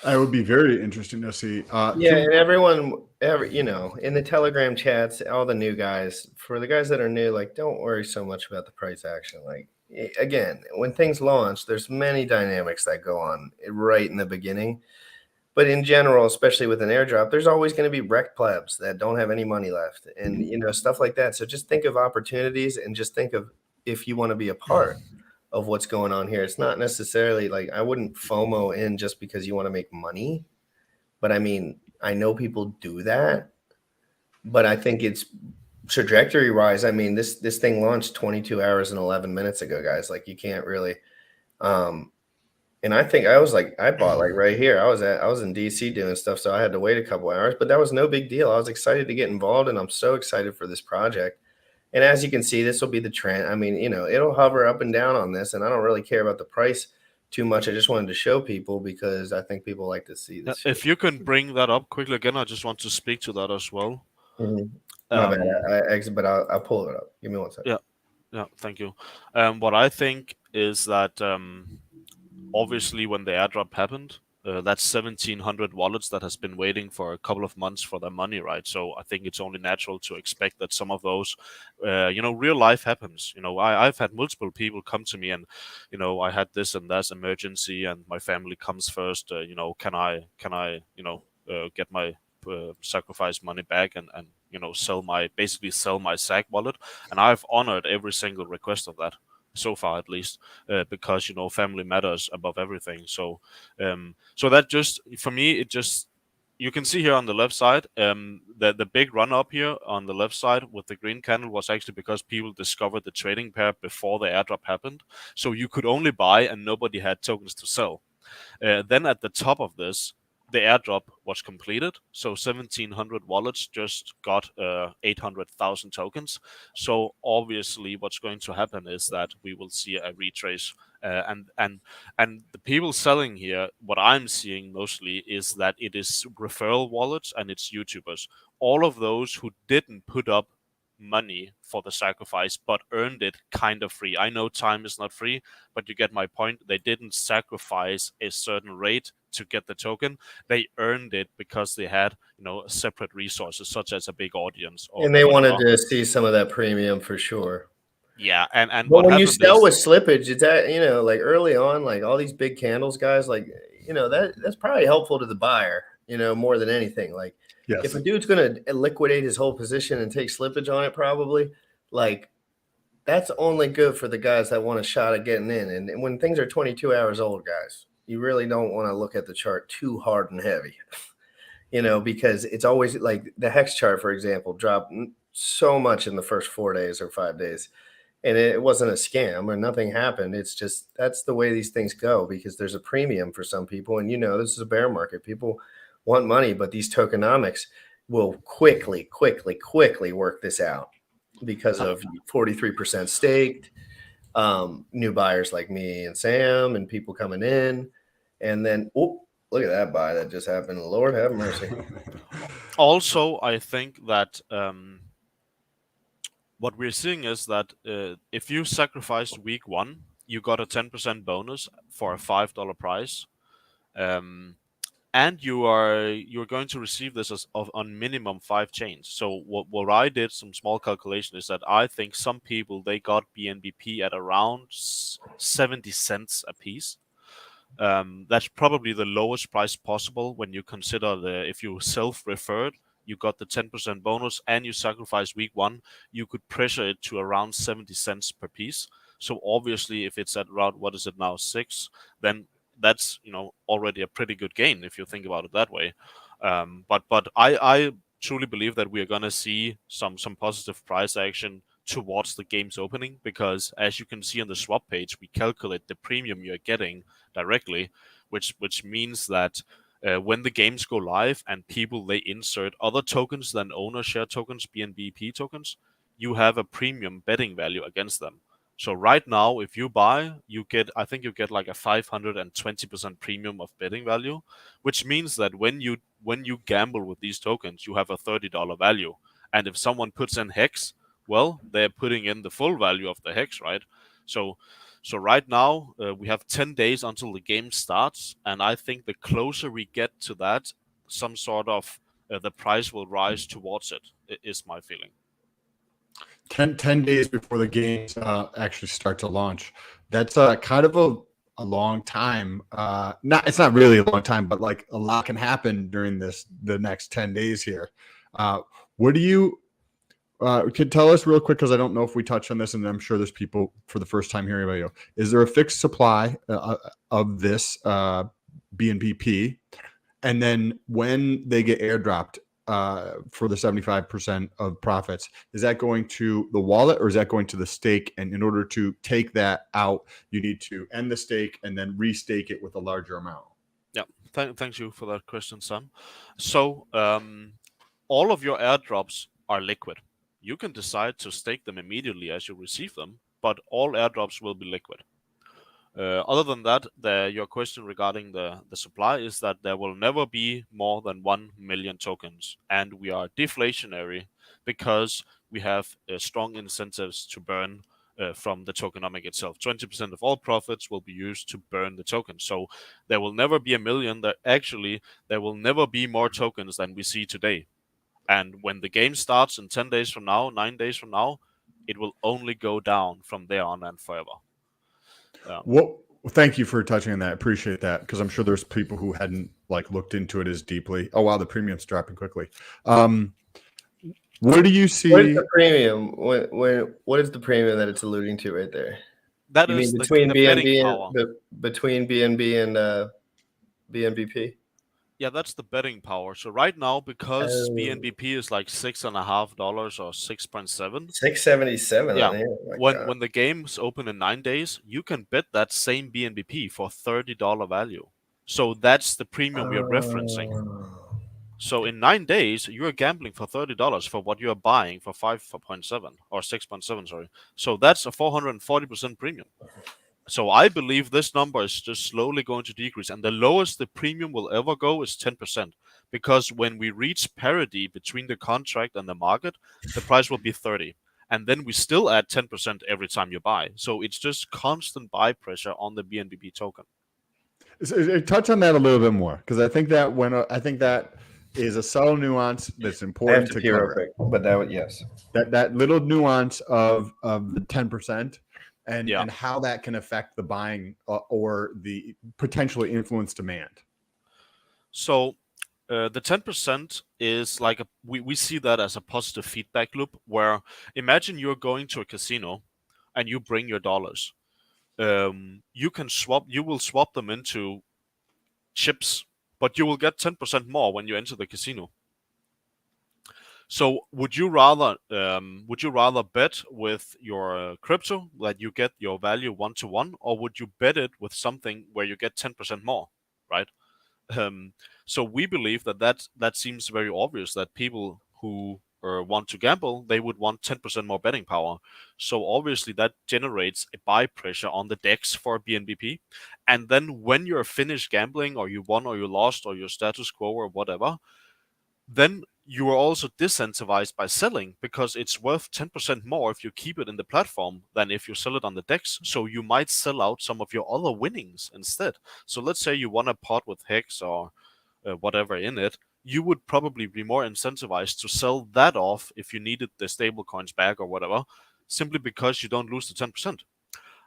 It would be very interesting to see. And everyone, in the Telegram chats, all the new guys, for the guys that are new, like, don't worry so much about the price action. Like, again, when things launch, there's many dynamics that go on right in the beginning. But in general, especially with an airdrop, there's always going to be wrecked plebs that don't have any money left and, stuff like that. So just think of opportunities and just think of if you want to be a part of what's going on here. It's not necessarily like, I wouldn't FOMO in just because you want to make money. But I mean, I know people do that, but I think it's trajectory wise. I mean, this thing launched 22 hours and 11 minutes ago, guys. Like, you can't really, and I think I bought like right here. I was in DC doing stuff, so I had to wait a couple hours, but that was no big deal. I was excited to get involved, and I'm so excited for this project. And as you can see, this will be the trend. I mean, it'll hover up and down on this, and I don't really care about the price too much. I just wanted to show people because I think people like to see this. If you can bring that up quickly again, I just want to speak to that as well. Mm-hmm. My bad. I exit, but I'll pull it up. Give me 1 second. Yeah. Thank you. What I think is that obviously when the airdrop happened, that's 1,700 wallets that has been waiting for a couple of months for their money, right? So I think it's only natural to expect that some of those, real life happens. I've had multiple people come to me and, I had this and that emergency and my family comes first. Can I get my sacrifice money back and sell my SAG wallet? And I've honored every single request of that. So far, at least, because family matters above everything. So that just for me, you can see here on the left side, the big run up here on the left side with the green candle was actually because people discovered the trading pair before the airdrop happened. So you could only buy and nobody had tokens to sell. Then at the top of this, the airdrop was completed. So 1,700 wallets just got 800,000 tokens. So obviously what's going to happen is that we will see a retrace. And the people selling here, what I'm seeing mostly is that it is referral wallets and it's YouTubers. All of those who didn't put up money for the sacrifice, but earned it kind of free. I know time is not free, but you get my point. They didn't sacrifice a certain rate to get the token. They earned it because they had, separate resources, such as a big audience. And they wanted to see some of that premium for sure. Yeah, and but what when you sell is, with slippage, it's that, like early on, like all these big candles, guys, like, that's probably helpful to the buyer, more than anything. Like, Yes. if a dude's going to liquidate his whole position and take slippage on it, probably, like, that's only good for the guys that want a shot at getting in. And when things are 22 hours old, guys, you really don't want to look at the chart too hard and heavy, because it's always like the hex chart, for example, dropped so much in the first 4 days or 5 days. And it wasn't a scam or nothing happened. It's just, that's the way these things go, because there's a premium for some people. And, this is a bear market. People want money, but these tokenomics will quickly work this out because of 43% staked, new buyers like me and Sam and people coming in. And then, look at that buy that just happened. Lord have mercy. Also, I think that what we're seeing is that if you sacrificed week 1, you got a 10% bonus for a $5 price, and you're going to receive this on minimum 5 chains. So what I did, some small calculation, is that I think some people, they got BNBP at around 70 cents a piece. That's probably the lowest price possible when you consider if you self-referred, you got the 10% bonus and you sacrifice week 1, you could pressure it to around 70 cents per piece. So obviously, if it's at around, what is it now, 6, then that's already a pretty good gain if you think about it that way. But I truly believe that we are gonna see some positive price action towards the game's opening, because as you can see on the swap page, we calculate the premium you're getting directly, which means that when the games go live and people, they insert other tokens than owner share tokens, BNBP tokens, you have a premium betting value against them. So right now, if you buy, I think you get like a 520% premium of betting value, which means that when you gamble with these tokens, you have a $30 value. And if someone puts in hex, well, they're putting in the full value of the hex, right? So right now, we have 10 days until the game starts, and I think the closer we get to that, some sort of the price will rise towards it, is my feeling. 10 days before the games actually start to launch. That's kind of a long time. It's not really a long time, but like a lot can happen during the next 10 days here. What do you could tell us real quick, because I don't know if we touched on this, and I'm sure there's people for the first time hearing about you. Is there a fixed supply of this BNBP? And then when they get airdropped for the 75% of profits, is that going to the wallet or is that going to the stake? And in order to take that out, you need to end the stake and then restake it with a larger amount. Yeah, thanks you for that question, Sam. So all of your airdrops are liquid. You can decide to stake them immediately as you receive them, but all airdrops will be liquid. Other than that, your question regarding the supply is that there will never be more than 1 million tokens, and we are deflationary because we have strong incentives to burn from the tokenomic itself. 20% of all profits will be used to burn the token. So there will never be 1 million. There will never be more tokens than we see today. And when the game starts in 10 days from now, 9 days from now, it will only go down from there on and forever. Well, thank you for touching on that. Appreciate that, because I'm sure there's people who hadn't looked into it as deeply. Oh wow, the premium's dropping quickly. Where do you see? What is the premium? What is the premium that it's alluding to right there? That you is mean between the BNB power. between BNB and BNBP? Yeah, that's the betting power. So right now, because BNBP is like $6.50 or 6.7. 677. Yeah. When the game's open in 9 days, you can bet that same BNBP for $30 value. So that's the premium we're referencing. So in 9 days, you're gambling for $30 for what you're buying for 5.7 or 6.7. Sorry. So that's a 440% premium. So I believe this number is just slowly going to decrease, and the lowest the premium will ever go is 10%. Because when we reach parity between the contract and the market, the price will be 30. And then we still add 10% every time you buy. So it's just constant buy pressure on the BNBP token. Touch on that a little bit more, because I think that is a subtle nuance that's I have important to to pee real cover. quick, but that would, yes. That little nuance of the 10% and Yeah. and how that can affect the buying or the potentially influence demand. So the 10% is like we see that as a positive feedback loop, where imagine you're going to a casino and you bring your dollars. You will swap them into chips, but you will get 10% more when you enter the casino. So would you rather bet with your crypto that you get your value 1-to-1, or would you bet it with something where you get 10% more, right? So we believe that seems very obvious, that people who want to gamble, they would want 10% more betting power. So obviously that generates a buy pressure on the DEX for BNBP. And then when you're finished gambling, or you won or you lost or your status quo or whatever, then you are also disincentivized by selling, because it's worth 10% more if you keep it in the platform than if you sell it on the DEX. So you might sell out some of your other winnings instead. So let's say you won a pot with Hex or whatever in it, you would probably be more incentivized to sell that off if you needed the stable coins back or whatever, simply because you don't lose the 10%.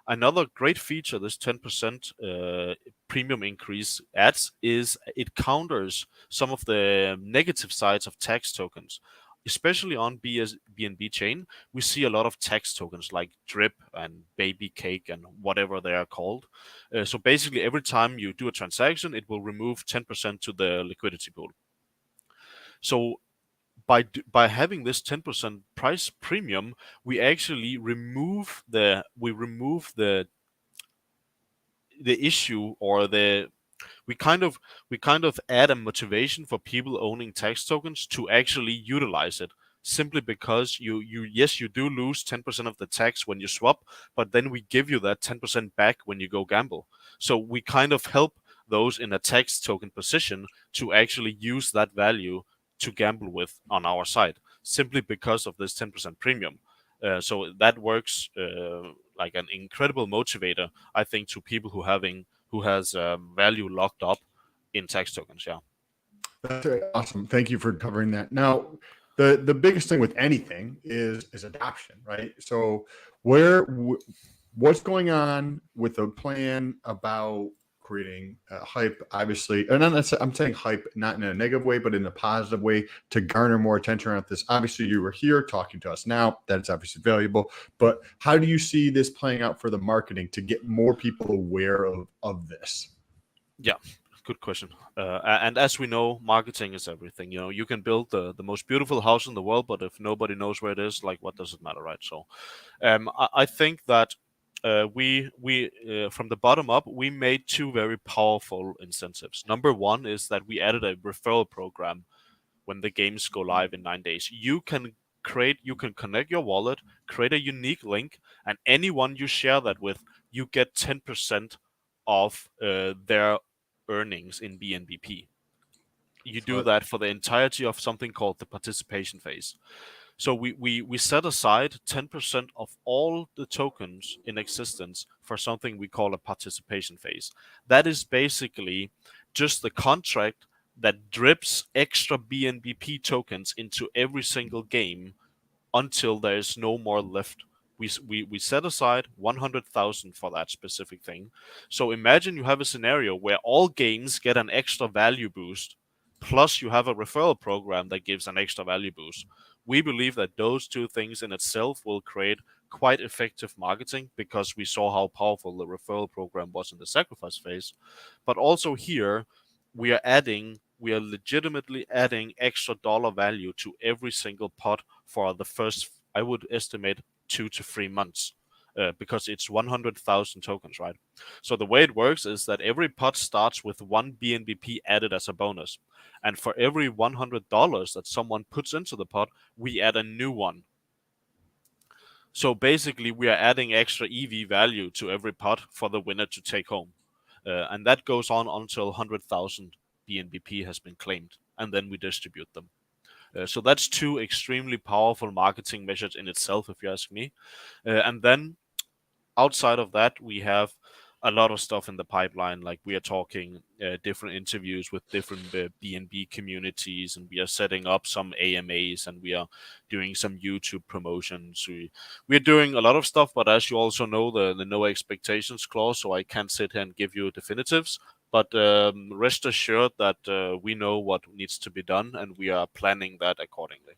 Another great feature this 10% premium increase adds is it counters some of the negative sides of tax tokens. Especially on BNB chain, we see a lot of tax tokens like Drip and Baby Cake and whatever they are called. So basically, every time you do a transaction, it will remove 10% to the liquidity pool. So by having this 10% price premium, we actually remove the issue, or we kind of add a motivation for people owning tax tokens to actually utilize it, simply because you do lose 10% of the tax when you swap, but then we give you that 10% back when you go gamble. So we kind of help those in a tax token position to actually use that value to gamble with on our side, simply because of this 10% premium. So that works like an incredible motivator, I think, to people who has value locked up in tax tokens. Yeah. That's awesome. Thank you for covering that. Now, the biggest thing with anything is adoption, right? So what's going on with the plan about creating hype, obviously, and I'm saying hype not in a negative way, but in a positive way, to garner more attention around this. Obviously, you were here talking to us now. That's obviously valuable. But how do you see this playing out for the marketing to get more people aware of this? Yeah, good question. And as we know, marketing is everything. You can build the most beautiful house in the world, but if nobody knows where it is, like, what does it matter, right? So I think that we from the bottom up, we made two very powerful incentives. Number one is that we added a referral program when the games go live in 9 days. You can connect your wallet, create a unique link, and anyone you share that with, you get 10% of their earnings in BNBP. You do that for the entirety of something called the participation phase. So we set aside 10% of all the tokens in existence for something we call a participation phase. That is basically just the contract that drips extra BNBP tokens into every single game until there is no more left. We set aside 100,000 for that specific thing. So imagine you have a scenario where all games get an extra value boost, plus you have a referral program that gives an extra value boost. We believe that those two things in itself will create quite effective marketing, because we saw how powerful the referral program was in the sacrifice phase. But also here, we are legitimately adding extra dollar value to every single pot for the first, I would estimate, 2 to 3 months, because it's 100,000 tokens, right? So the way it works is that every pot starts with 1 BNBP added as a bonus. And for every $100 that someone puts into the pot, we add a new one. So basically, we are adding extra EV value to every pot for the winner to take home. And that goes on until 100,000 BNBP has been claimed, and then we distribute them. So that's two extremely powerful marketing measures in itself, if you ask me. And then outside of that, we have a lot of stuff in the pipeline. Like we are talking different interviews with different BNB communities, and we are setting up some AMAs, and we are doing some YouTube promotions. We're doing a lot of stuff, but as you also know, the no expectations clause, so I can't sit here and give you definitives. But rest assured that we know what needs to be done, and we are planning that accordingly.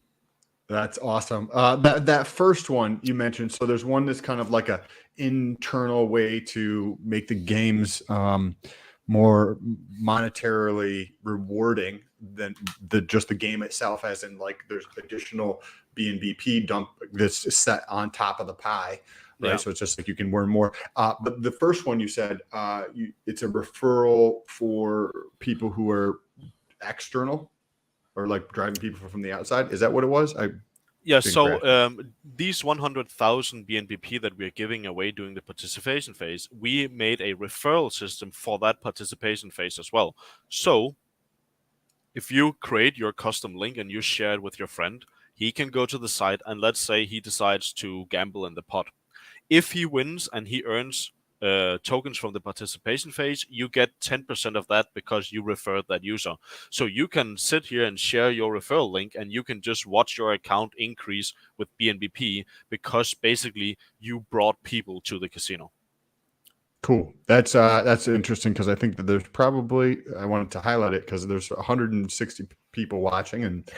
That's awesome. That first one you mentioned. So there's one that's kind of like a internal way to make the games more monetarily rewarding than just the game itself, as in like there's additional BNBP dump that's set on top of the pie, right? Yeah. So it's just like you can learn more. But the first one you said, it's a referral for people who are external, or like driving people from the outside. Is that what it was? Yeah, so these 100,000 BNBP that we are giving away during the participation phase, we made a referral system for that participation phase as well. So if you create your custom link and you share it with your friend, he can go to the site, and let's say he decides to gamble in the pot. If he wins and he earns tokens from the participation phase, you get 10% of that because you referred that user. So you can sit here and share your referral link, and you can just watch your account increase with BNBP because basically you brought people to the casino. Cool. That's interesting, because I think that there's probably, I wanted to highlight it because there's 160 people watching, and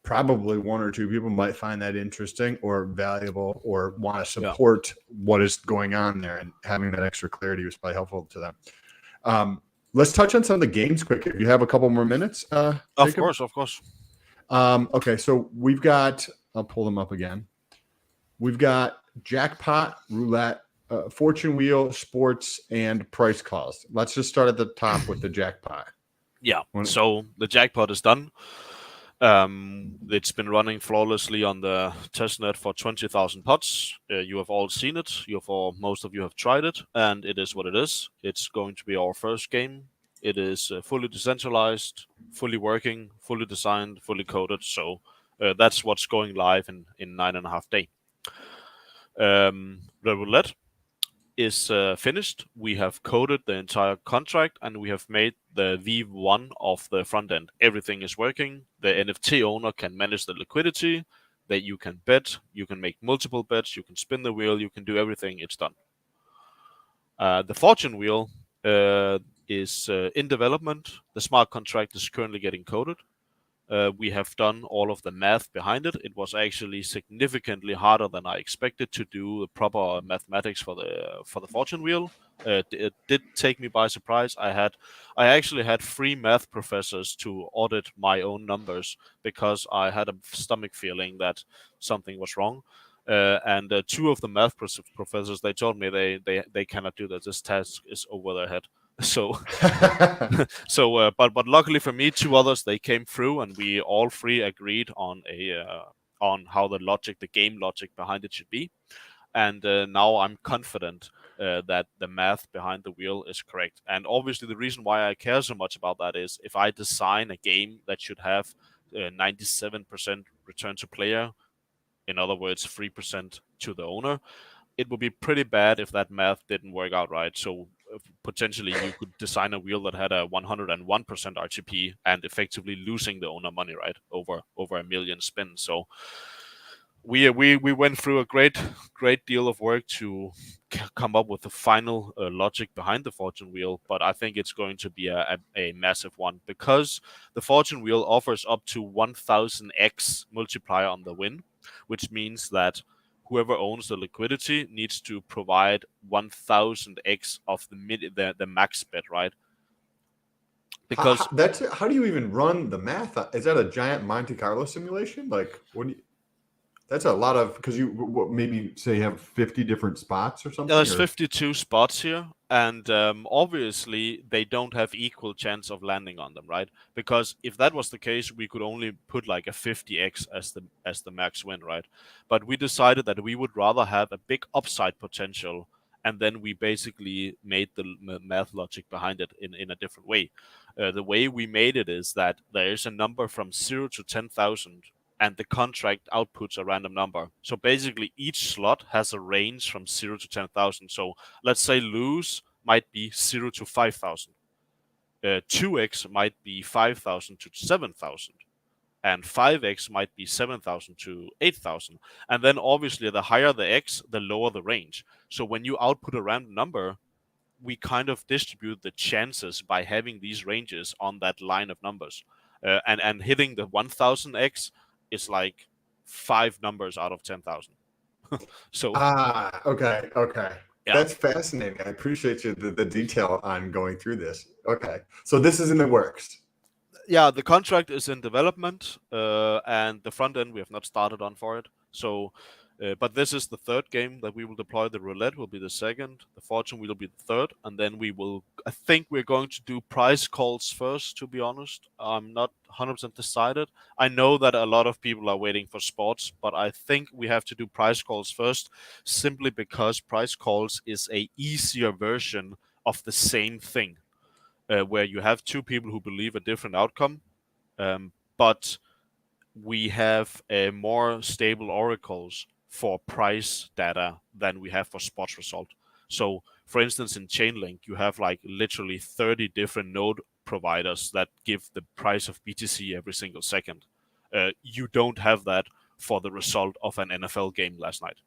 probably one or two people might find that interesting or valuable, or want to support what is going on there, and having that extra clarity was probably helpful to them. Let's touch on some of the games quick. If you have a couple more minutes. Of course. Okay, so we've got, I'll pull them up again. We've got Jackpot, Roulette, Fortune Wheel, Sports, and Price Calls. Let's just start at the top with the Jackpot. Yeah, so the Jackpot is done. It's been running flawlessly on the testnet for 20,000 pots. You have all seen it. Most of you have tried it, and it is what it is. It's going to be our first game. It is fully decentralized, fully working, fully designed, fully coded. So that's what's going live in 9.5 days. The roulette is finished. We have coded the entire contract, and we have made the V1 of the front end. Everything is working. The NFT owner can manage the liquidity, that you can bet, you can make multiple bets, you can spin the wheel, you can do everything. It's done. The Fortune Wheel is in development. The smart contract is currently getting coded. We have done all of the math behind it. It was actually significantly harder than I expected to do proper mathematics for the Fortune Wheel. It did take me by surprise. I actually had 3 math professors to audit my own numbers because I had a stomach feeling that something was wrong. And 2 of the math professors, they told me they cannot do that. This task is over their head. So, but luckily for me, 2 others, they came through, and we all 3 agreed on how the game logic behind it should be. And now I'm confident that the math behind the wheel is correct. And obviously, the reason why I care so much about that is if I design a game that should have 97% return to player, in other words, 3% to the owner, it would be pretty bad if that math didn't work out right. So potentially you could design a wheel that had a 101% RTP and effectively losing the owner money, right, over 1 million spins. So we went through a great deal of work to come up with the final logic behind the Fortune Wheel, but I think it's going to be a massive one, because the Fortune Wheel offers up to 1000x multiplier on the win, which means that whoever owns the liquidity needs to provide 1000x of the max bet, right? Because how do you even run the math? Is that a giant Monte Carlo simulation? Like, what do you? That's a lot of, because you maybe say you have 50 different spots or something. There's or- 52 spots here, and obviously they don't have equal chance of landing on them, right? Because if that was the case, we could only put like a 50x as the max win, right? But we decided that we would rather have a big upside potential, and then we basically made the math logic behind it in a different way. The way we made it is that there is a number from 0 to 10,000, and the contract outputs a random number. So basically, each slot has a range from 0 to 10,000. So let's say lose might be 0 to 5,000. 2x might be 5,000 to 7,000. And 5x might be 7,000 to 8,000. And then obviously, the higher the x, the lower the range. So when you output a random number, we kind of distribute the chances by having these ranges on that line of numbers. And hitting the 1000x is like 5 numbers out of 10,000. So okay. yeah. That's fascinating. I appreciate you the detail on going through this. Okay, so this is in the works. Yeah, the contract is in development, and the front end we have not started on for it. So, but this is the third game that we will deploy. The roulette will be the second, the fortune will be the third, and then we will. I think we're going to do price calls first. To be honest, I'm not 100% decided. I know that a lot of people are waiting for sports, but I think we have to do price calls first, simply because price calls is a easier version of the same thing. Where you have two people who believe a different outcome, but we have more stable oracles for price data than we have for sports result. So, for instance, in Chainlink, you have like literally 30 different node providers that give the price of BTC every single second. You don't have that for the result of an NFL game last night.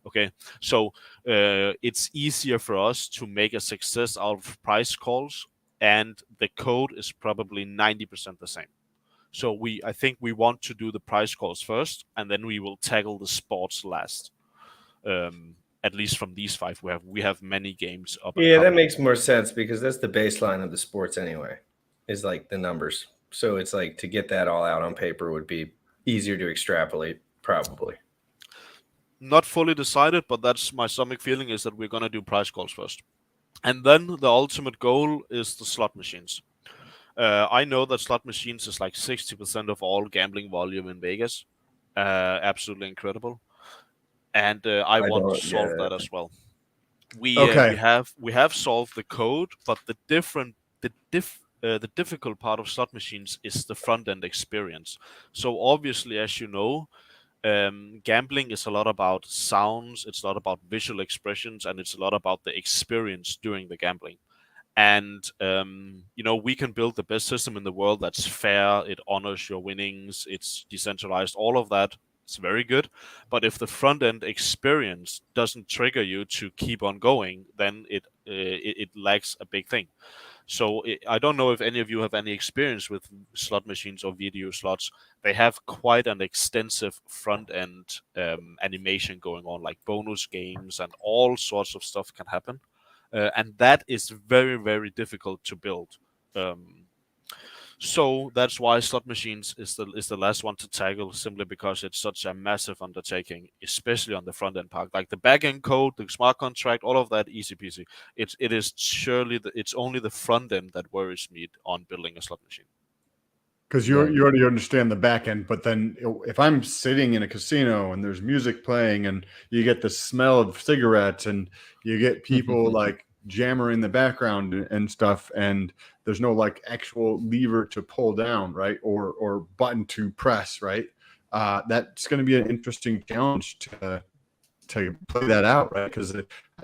Okay, so it's easier for us to make a success out of price calls, and the code is probably 90% the same. So I think we want to do the price calls first, and then we will tackle the sports last. At least from these 5, we have many games up. Yeah, that makes more sense because that's the baseline of the sports anyway. Is like the numbers. So it's like to get that all out on paper would be easier to extrapolate, probably. Not fully decided, but that's my stomach feeling, is that we're going to do price calls first. And then the ultimate goal is the slot machines. I know that slot machines is like 60% of all gambling volume in Vegas. Absolutely incredible. And I want to solve that as well. We have solved the code, but the difficult part of slot machines is the front end experience. So obviously, as you know, gambling is a lot about sounds, it's a lot about visual expressions, and it's a lot about the experience during the gambling. And we can build the best system in the world that's fair, it honors your winnings, it's decentralized, all of that. It's very good, but if the front end experience doesn't trigger you to keep on going, then it lacks a big thing. So I don't know if any of you have any experience with slot machines or video slots. They have quite an extensive front end animation going on, like bonus games and all sorts of stuff can happen, and that is very, very difficult to build. So that's why slot machines is the last one to tackle, simply because it's such a massive undertaking, especially on the front end part. Like the back end code, the smart contract, all of that, easy peasy. It is surely it's only the front end that worries me on building a slot machine. Because you already understand the back end, but then if I'm sitting in a casino and there's music playing and you get the smell of cigarettes and you get people like jammer in the background and stuff, and there's no like actual lever to pull down, right, or button to press, right, that's going to be an interesting challenge to play that out, right, because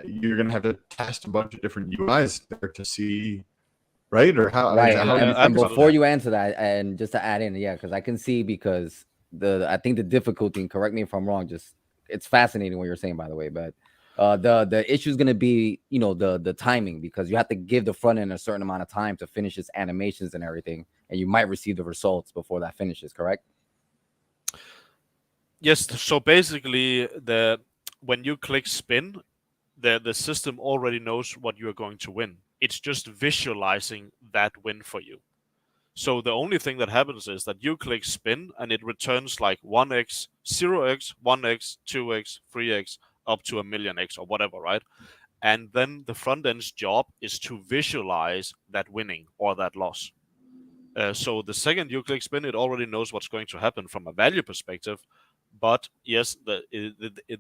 you're going to have to test a bunch of different UIs there to see, right, or how, right. and before you answer that, and just to add in, yeah, because I can see, because I think the difficulty, and correct me if I'm wrong, just it's fascinating what you're saying, by the way, but the issue is going to be, the timing, because you have to give the front end a certain amount of time to finish its animations and everything, and you might receive the results before that finishes, correct? Yes. So basically, when you click spin, the system already knows what you are going to win. It's just visualizing that win for you. So the only thing that happens is that you click spin and it returns like 1x, 0x, 1x, 2x, 3x, up to 1,000,000x or whatever, right? And then the front end's job is to visualize that winning or that loss. So the second you click spin, it already knows what's going to happen from a value perspective. But yes, the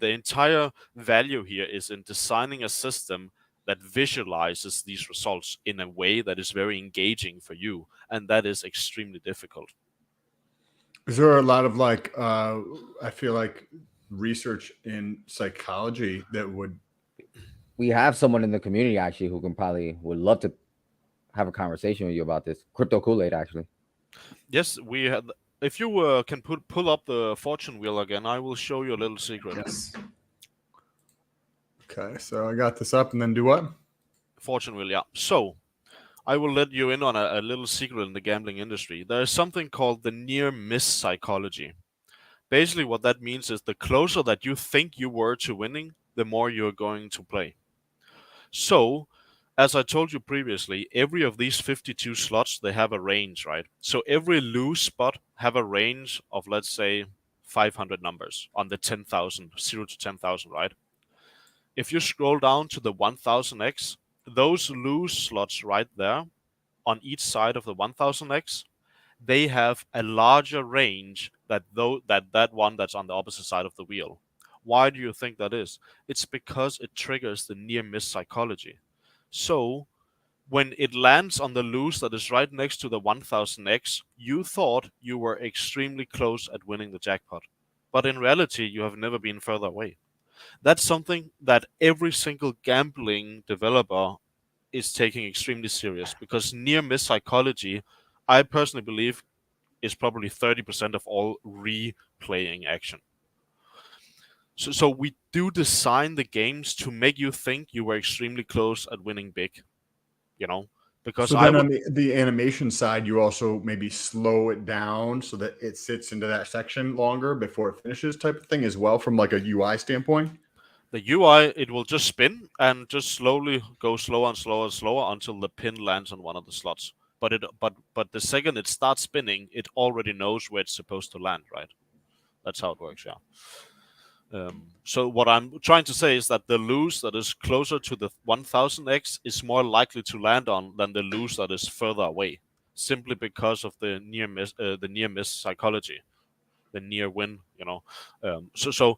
entire value here is in designing a system that visualizes these results in a way that is very engaging for you, and that is extremely difficult. Is there a lot of like, I feel like research in psychology that would. We have someone in the community actually who would love to have a conversation with you about this. Crypto Kool-Aid, actually. Yes, we had. If you can pull up the fortune wheel again, I will show you a little secret. Yes. Okay, so I got this up, and then do what? Fortune wheel, yeah. So I will let you in on a little secret in the gambling industry. There is something called the near miss psychology. Basically, what that means is the closer that you think you were to winning, the more you're going to play. So, as I told you previously, every of these 52 slots, they have a range, right? So every lose spot have a range of, let's say, 500 numbers on the 10,000, 0 to 10,000, right? If you scroll down to the 1000x, those lose slots right there on each side of the 1000x, they have a larger range that one that's on the opposite side of the wheel. Why do you think that is? It's because it triggers the near miss psychology. So when it lands on the lose that is right next to the 1000x, you thought you were extremely close at winning the jackpot. But in reality, you have never been further away. That's something that every single gambling developer is taking extremely serious, because near miss psychology, I personally believe, is probably 30% of all replaying action. So we do design the games to make you think you were extremely close at winning big, because So then on the animation side, you also maybe slow it down so that it sits into that section longer before it finishes, type of thing as well, from like a UI standpoint. The UI, it will just spin and just slowly go slower and slower and slower until the pin lands on one of the slots. But the second it starts spinning, it already knows where it's supposed to land, right? That's how it works, yeah. So what I'm trying to say is that the lose that is closer to the 1000x is more likely to land on than the lose that is further away, simply because of the near miss psychology, the near win. So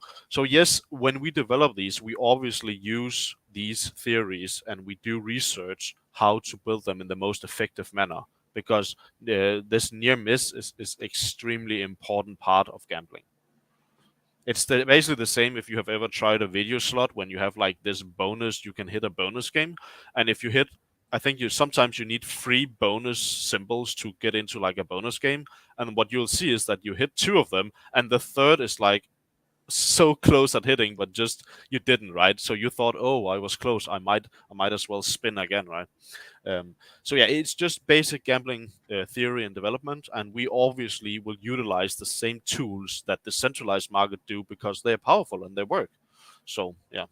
yes, when we develop these, we obviously use these theories and we do research how to build them in the most effective manner, because this near miss is extremely important part of gambling. It's basically the same if you have ever tried a video slot, when you have like this bonus, you can hit a bonus game. And if you hit, I think sometimes you need 3 bonus symbols to get into like a bonus game. And what you'll see is that you hit 2 of them, and the third is like so close at hitting, but just you didn't, right? So you thought, oh, I was close. I might as well spin again, right? So yeah, it's just basic gambling theory and development, and we obviously will utilize the same tools that the centralized market do, because they're powerful and they work. So yeah.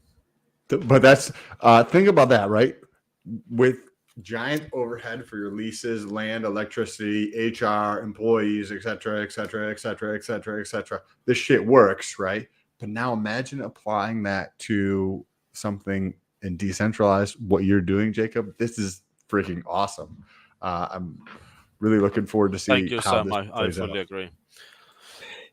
But that's think about that, right? With giant overhead for your leases, land, electricity, HR, employees, et cetera, et cetera, et cetera, et cetera, et cetera. This shit works, right? But now imagine applying that to something in decentralized, what you're doing, Jacob. This is freaking awesome. I'm really looking forward to see. Thank you, how Sam. this I fully agree.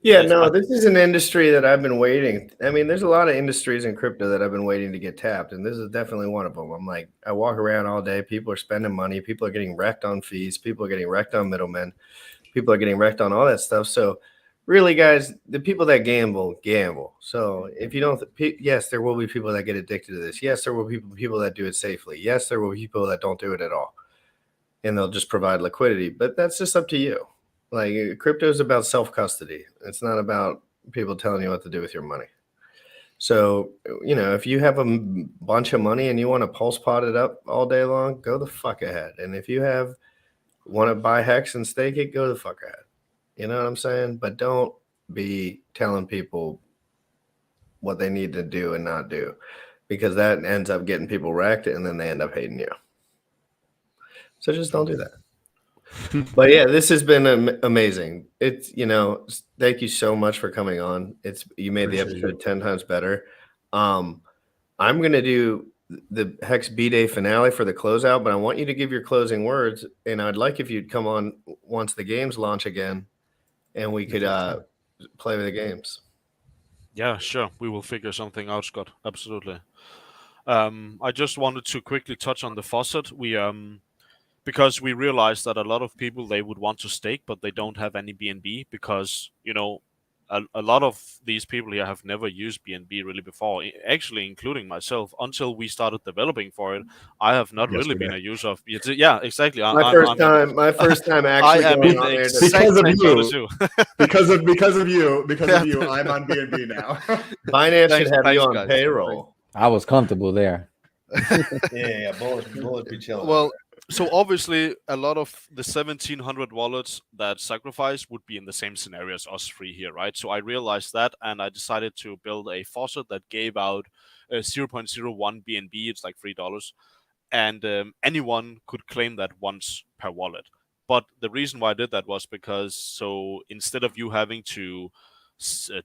Yeah, no, this is an industry that I've been waiting. I mean, there's a lot of industries in crypto that I've been waiting to get tapped, and this is definitely one of them. I'm like, I walk around all day. People are spending money. People are getting wrecked on fees. People are getting wrecked on middlemen. People are getting wrecked on all that stuff. So really, guys, the people that gamble. So if you don't, yes, there will be people that get addicted to this. Yes, there will be people that do it safely. Yes, there will be people that don't do it at all, and they'll just provide liquidity. But that's just up to you. Like, crypto is about self-custody. It's not about people telling you what to do with your money. So, if you have a bunch of money and you want to pulse pot it up all day long, go the fuck ahead. And if you want to buy Hex and stake it, go the fuck ahead. You know what I'm saying? But don't be telling people what they need to do and not do, because that ends up getting people wrecked and then they end up hating you. So just don't do that. But yeah, this has been amazing. It's thank you so much for coming on. You made the Appreciate episode 10 times better. I'm gonna do the Hex B-Day finale for the closeout, but I want you to give your closing words, and I'd like if you'd come on once the games launch again, and we could play with the games. Yeah, sure. We will figure something out, Scott. Absolutely. I just wanted to quickly touch on the faucet. Because we realized that a lot of people, they would want to stake, but they don't have any BNB because a lot of these people here have never used BNB really before. Actually, including myself, until we started developing for it, I have not really been a user of BNB. Yeah, exactly. My first time actually going on there because of you. because of you, I'm on BNB now. Binance should have you on guys. payroll. I was comfortable there. Yeah, bullets be chilling. Well, so obviously a lot of the 1,700 wallets that sacrifice would be in the same scenario as us three here, right? So I realized that, and I decided to build a faucet that gave out 0.01 BNB. It's like $3, and anyone could claim that once per wallet. But the reason why I did that was because, so instead of you having to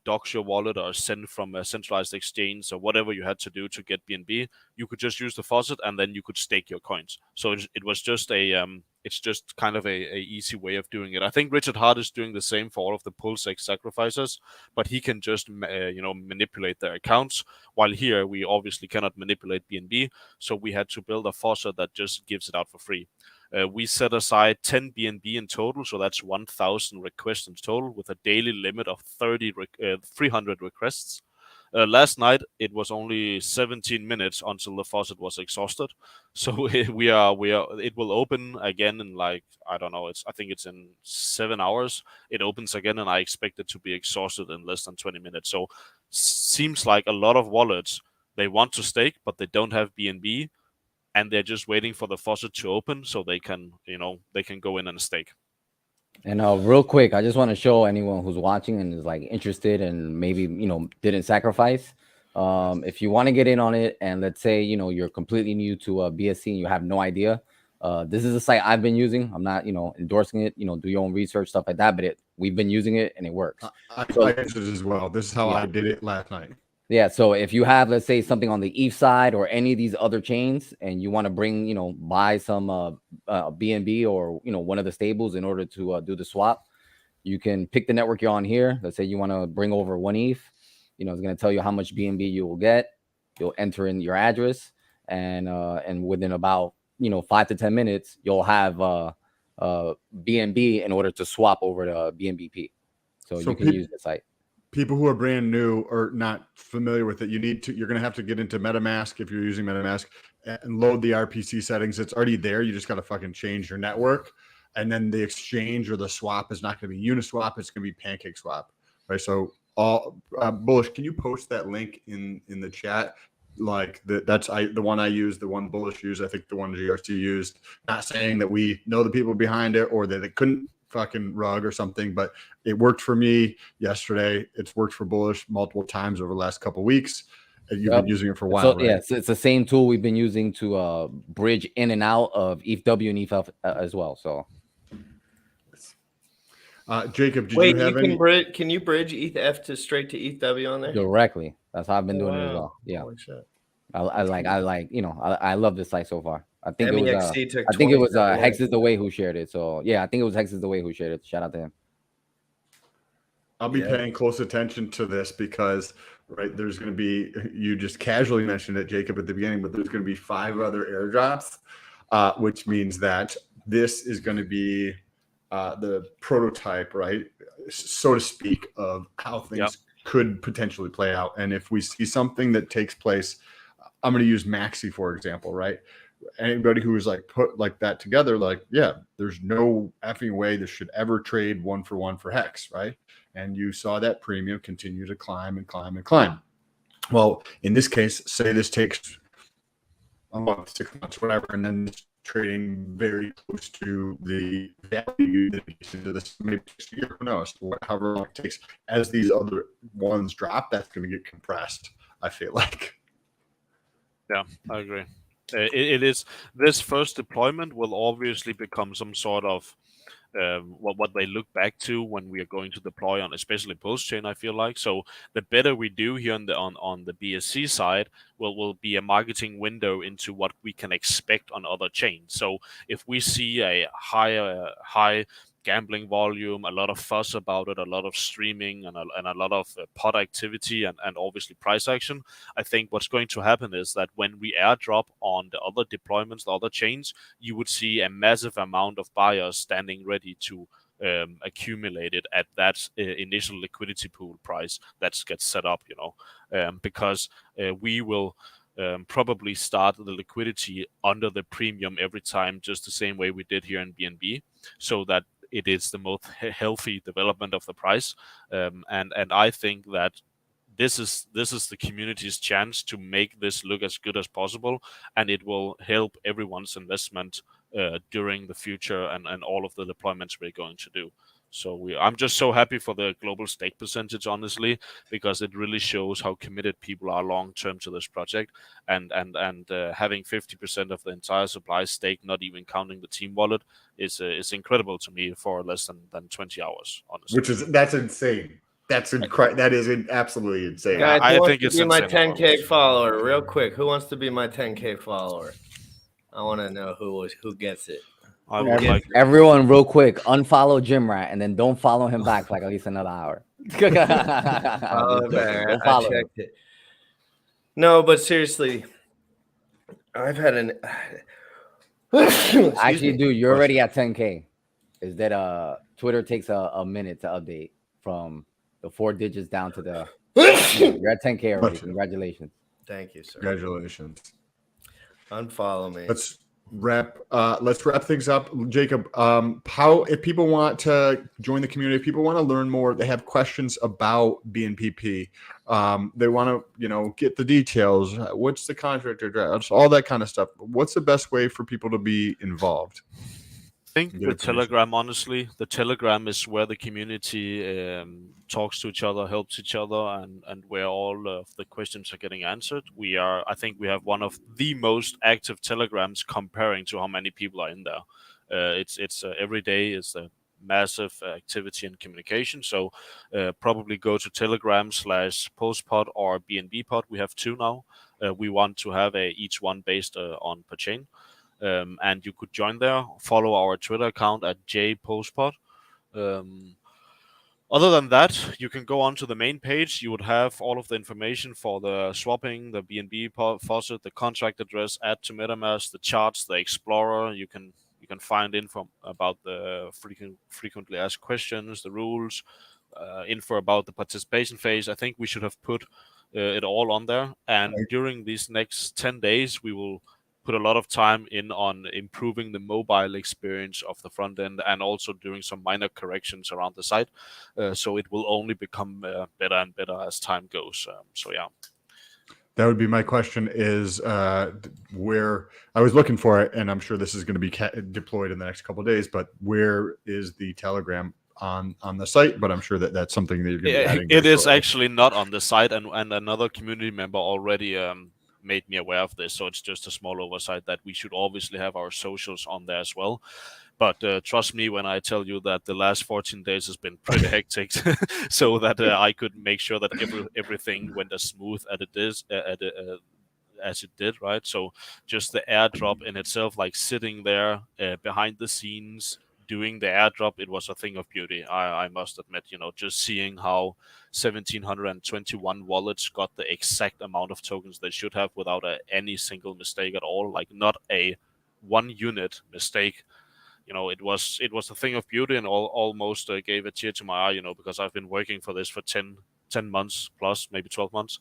dox your wallet or send from a centralized exchange or whatever you had to do to get BNB, you could just use the faucet and then you could stake your coins. So it was just it's just kind of a easy way of doing it. I think Richard Hart is doing the same for all of the Pulsechain sacrificers, but he can just manipulate their accounts. While here we obviously cannot manipulate BNB, so we had to build a faucet that just gives it out for free. We set aside 10 BNB in total, so that's 1,000 requests in total, with a daily limit of 300 requests. Last night it was only 17 minutes until the faucet was exhausted, so it will open again in I think it's in 7 hours. It opens again, and I expect it to be exhausted in less than 20 minutes. So seems like a lot of wallets, they want to stake, but they don't have BNB. And they're just waiting for the faucet to open so they can go in and stake. And real quick, I just want to show anyone who's watching and is interested and maybe didn't sacrifice. If you want to get in on it, and let's say you're completely new to BSC and you have no idea, this is a site I've been using. I'm not endorsing it. Do your own research, stuff like that. But we've been using it and it works. I used it as well. This is how I did it last night. Yeah, so if you have, let's say, something on the ETH side or any of these other chains, and you want to bring, buy some BNB or one of the stables in order to do the swap, you can pick the network you're on here. Let's say you want to bring over 1 ETH. It's going to tell you how much BNB you will get. You'll enter in your address, and within about 5 to 10 minutes, you'll have BNB in order to swap over to BNBP. So you can use the site. People who are brand new or not familiar with it, you're going to have to get into MetaMask if you're using MetaMask and load the RPC settings. It's already there. You just got to fucking change your network. And then the exchange or the swap is not going to be Uniswap. It's going to be PancakeSwap. Right. So Bullish, can you post that link in the chat? That's the one I used, the one Bullish used. I think the one GRC used, not saying that we know the people behind it or that it couldn't fucking rug or something, but it worked for me yesterday. It's worked for Bullish multiple times over the last couple of weeks. You've been using it for a while. So, right? Yeah, so it's the same tool we've been using to bridge in and out of ETHW and ETH as well. So, Jacob, can you bridge ETH to straight to ETHW on there directly? That's how I've been doing it as well. Yeah, I love this site so far. I think it was Hex is the Way who shared it. So yeah, I think it was Hex is the Way who shared it. Shout out to him. I'll be paying close attention to this because there's going to be, you just casually mentioned it, Jacob, at the beginning, but there's going to be 5 other airdrops, which means that this is going to be the prototype, right, so to speak, of how things could potentially play out. And if we see something that takes place, I'm going to use Maxi, for example, right? Anybody who is put that together, there's no effing way this should ever trade 1-for-1 for Hex, right? And you saw that premium continue to climb and climb and climb. Well, in this case, say this takes a month, 6 months, whatever, and then it's trading very close to the value that it gets into this, maybe next year, who knows, however long it takes. As these other ones drop, that's going to get compressed, I feel like. Yeah, I agree. It is this first deployment will obviously become some sort of what they look back to when we are going to deploy on, especially Pulsechain. I feel like so the better we do here on the BSC side will be a marketing window into what we can expect on other chains. So if we see a high gambling volume, a lot of fuss about it, a lot of streaming, and a lot of pod activity, and obviously price action, I think what's going to happen is that when we airdrop on the other deployments, the other chains, you would see a massive amount of buyers standing ready to accumulate it at that initial liquidity pool price that gets set up, because we will probably start the liquidity under the premium every time, just the same way we did here in BNB, so that it is the most healthy development of the price. And I think that this is the community's chance to make this look as good as possible, and it will help everyone's investment during the future and all of the deployments we're going to do. So I'm just so happy for the global stake percentage, honestly, because it really shows how committed people are long term to this project, and having 50% of the entire supply stake, not even counting the team wallet, is incredible to me for less than 20 hours, honestly. That's insane. That is absolutely insane. Guys, I who think wants it's to be my insane, 10K follower? Real quick, who wants to be my 10K follower? I want to know who gets it. I would like Everyone, real quick, unfollow GymRat and then don't follow him back for like at least another hour. I checked it. No, but seriously, I've had an. Actually, dude, you're already at 10K. Is that Twitter takes a minute to update from the 4 digits down to the. You're at 10K already. Congratulations. Thank you, sir. Congratulations. Unfollow me. Let's wrap things up. Jacob, how, if people want to join the community, if people want to learn more, they have questions about BNPP, they want to, get the details, what's the contract address, all that kind of stuff. What's the best way for people to be involved? I think the Telegram, honestly, the Telegram is where the community talks to each other, helps each other, and where all of the questions are getting answered. I think we have one of the most active Telegrams comparing to how many people are in there. It's every day is a massive activity and communication. So probably go to Telegram/Pulsepot or BNBpot. We have 2 now. We want to have each one based on per chain. And you could join there, follow our Twitter account at jpulsepot. Other than that, you can go on to the main page. You would have all of the information for the swapping, the BNB faucet, the contract address, add to MetaMask, the charts, the Explorer. You can find info about the frequently asked questions, the rules, info about the participation phase. I think we should have put it all on there. And during these next 10 days, we will put a lot of time in on improving the mobile experience of the front end, and also doing some minor corrections around the site. So it will only become better and better as time goes. So yeah. That would be my question, is where I was looking for it, and I'm sure this is going to be deployed in the next couple of days, but where is the Telegram on the site? But I'm sure that's something that you're going to be adding. It is actually not on the site, and another community member already made me aware of this, so it's just a small oversight that we should obviously have our socials on there as well. But trust me when I tell you that the last 14 days has been pretty hectic, so that I could make sure that everything went as smooth as it did, right? So just the airdrop in itself, like sitting there behind the scenes doing the airdrop, it was a thing of beauty. I must admit, just seeing how 1,721 wallets got the exact amount of tokens they should have without any single mistake at all, like not a 1 unit mistake. It was a thing of beauty, and almost gave a tear to my eye, because I've been working for this for 10 months plus, maybe 12 months.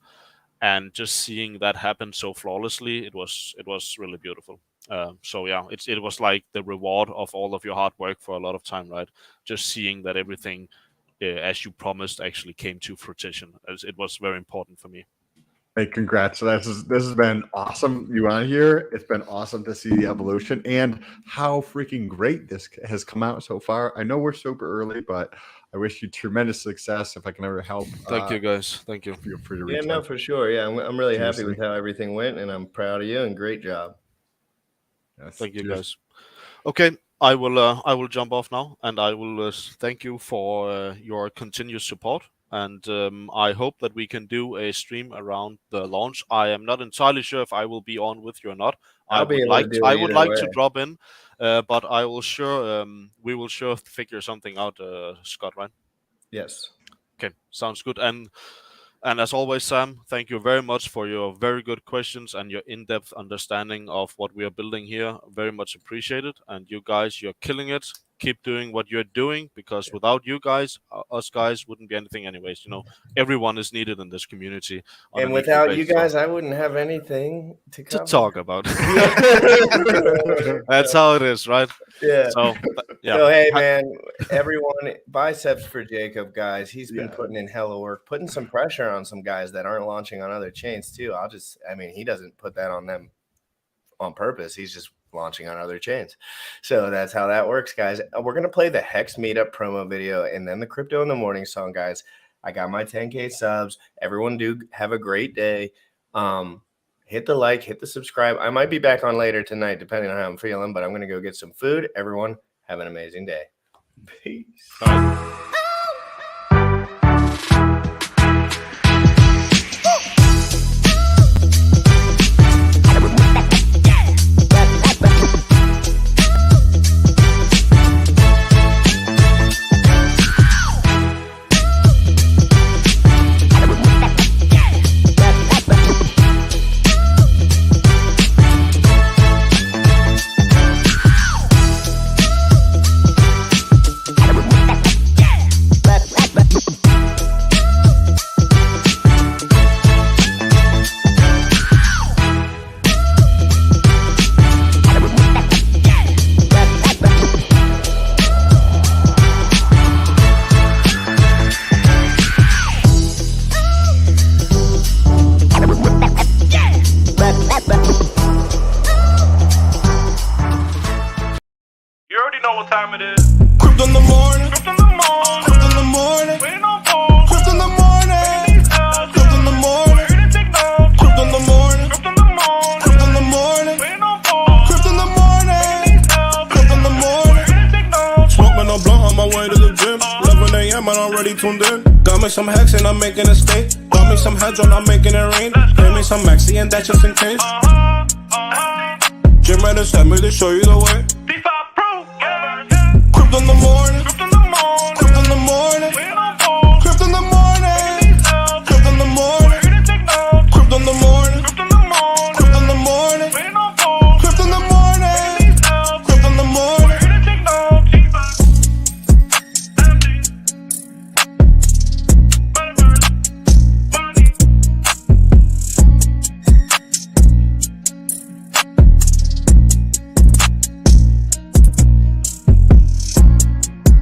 And just seeing that happen so flawlessly, it was really beautiful. So yeah, it was like the reward of all of your hard work for a lot of time, right? Just seeing that everything, as you promised, actually came to fruition. It was very important for me. Hey, congrats! This has been awesome. You on here? It's been awesome to see the evolution and how freaking great this has come out so far. I know we're super early, but I wish you tremendous success. If I can ever help, thank you guys. Thank you. Feel free to reach out. No, for sure. Yeah, I'm really happy with how everything went, and I'm proud of you. And great job. Yes. Thank you, Cheers. guys. Okay, I will jump off now, and I will thank you for your continuous support. And I hope that we can do a stream around the launch. I am not entirely sure if I will be on with you or not. I'll be able to do it I would either like to way. drop in, but I will sure we will sure figure something out, Scott. Right? Yes. Okay, sounds good. And as always, Sam, thank you very much for your very good questions and your in-depth understanding of what we are building here. Very much appreciated. And you guys, you're killing it. Keep doing what you're doing, because without you guys, us guys wouldn't be anything anyways. You know, everyone is needed in this community. On And an equal without you basis, guys, I wouldn't have anything to to cover. talk about. That's how it is, right? Yeah. So, yeah. So, hey, man, everyone, biceps for Jacob, guys. He's been Yeah. putting in hella work, putting some pressure on some guys that aren't launching on other chains, too. I mean, he doesn't put that on them on purpose. He's just launching on other chains. So that's how that works, guys. We're going to play the Hex Meetup promo video and then the Crypto in the Morning song, guys. I got my 10K subs. Everyone do have a great day. Hit the like, hit the subscribe. I might be back on later tonight, depending on how I'm feeling, but I'm going to go get some food. Everyone, have an amazing day. Peace. You already know what time it is. Crypto in the morning. Crypto in the morning. Crypto in the morning. Waiting on phone. Crypto in the morning. Crypto in the morning. Crypto in the morning. Crypto in the morning. Crypto in the morning. Waiting on phone. Crypto in the morning. Crypto in the morning. Smoking no blunt on my way to the gym. 11 a.m. and I'm already tuned in. Got me some hex and I'm making a stake. Got me some heads on, I'm making it rain. Pay me some maxi and that's just in case. GymRatCrypto sent me to show you the way.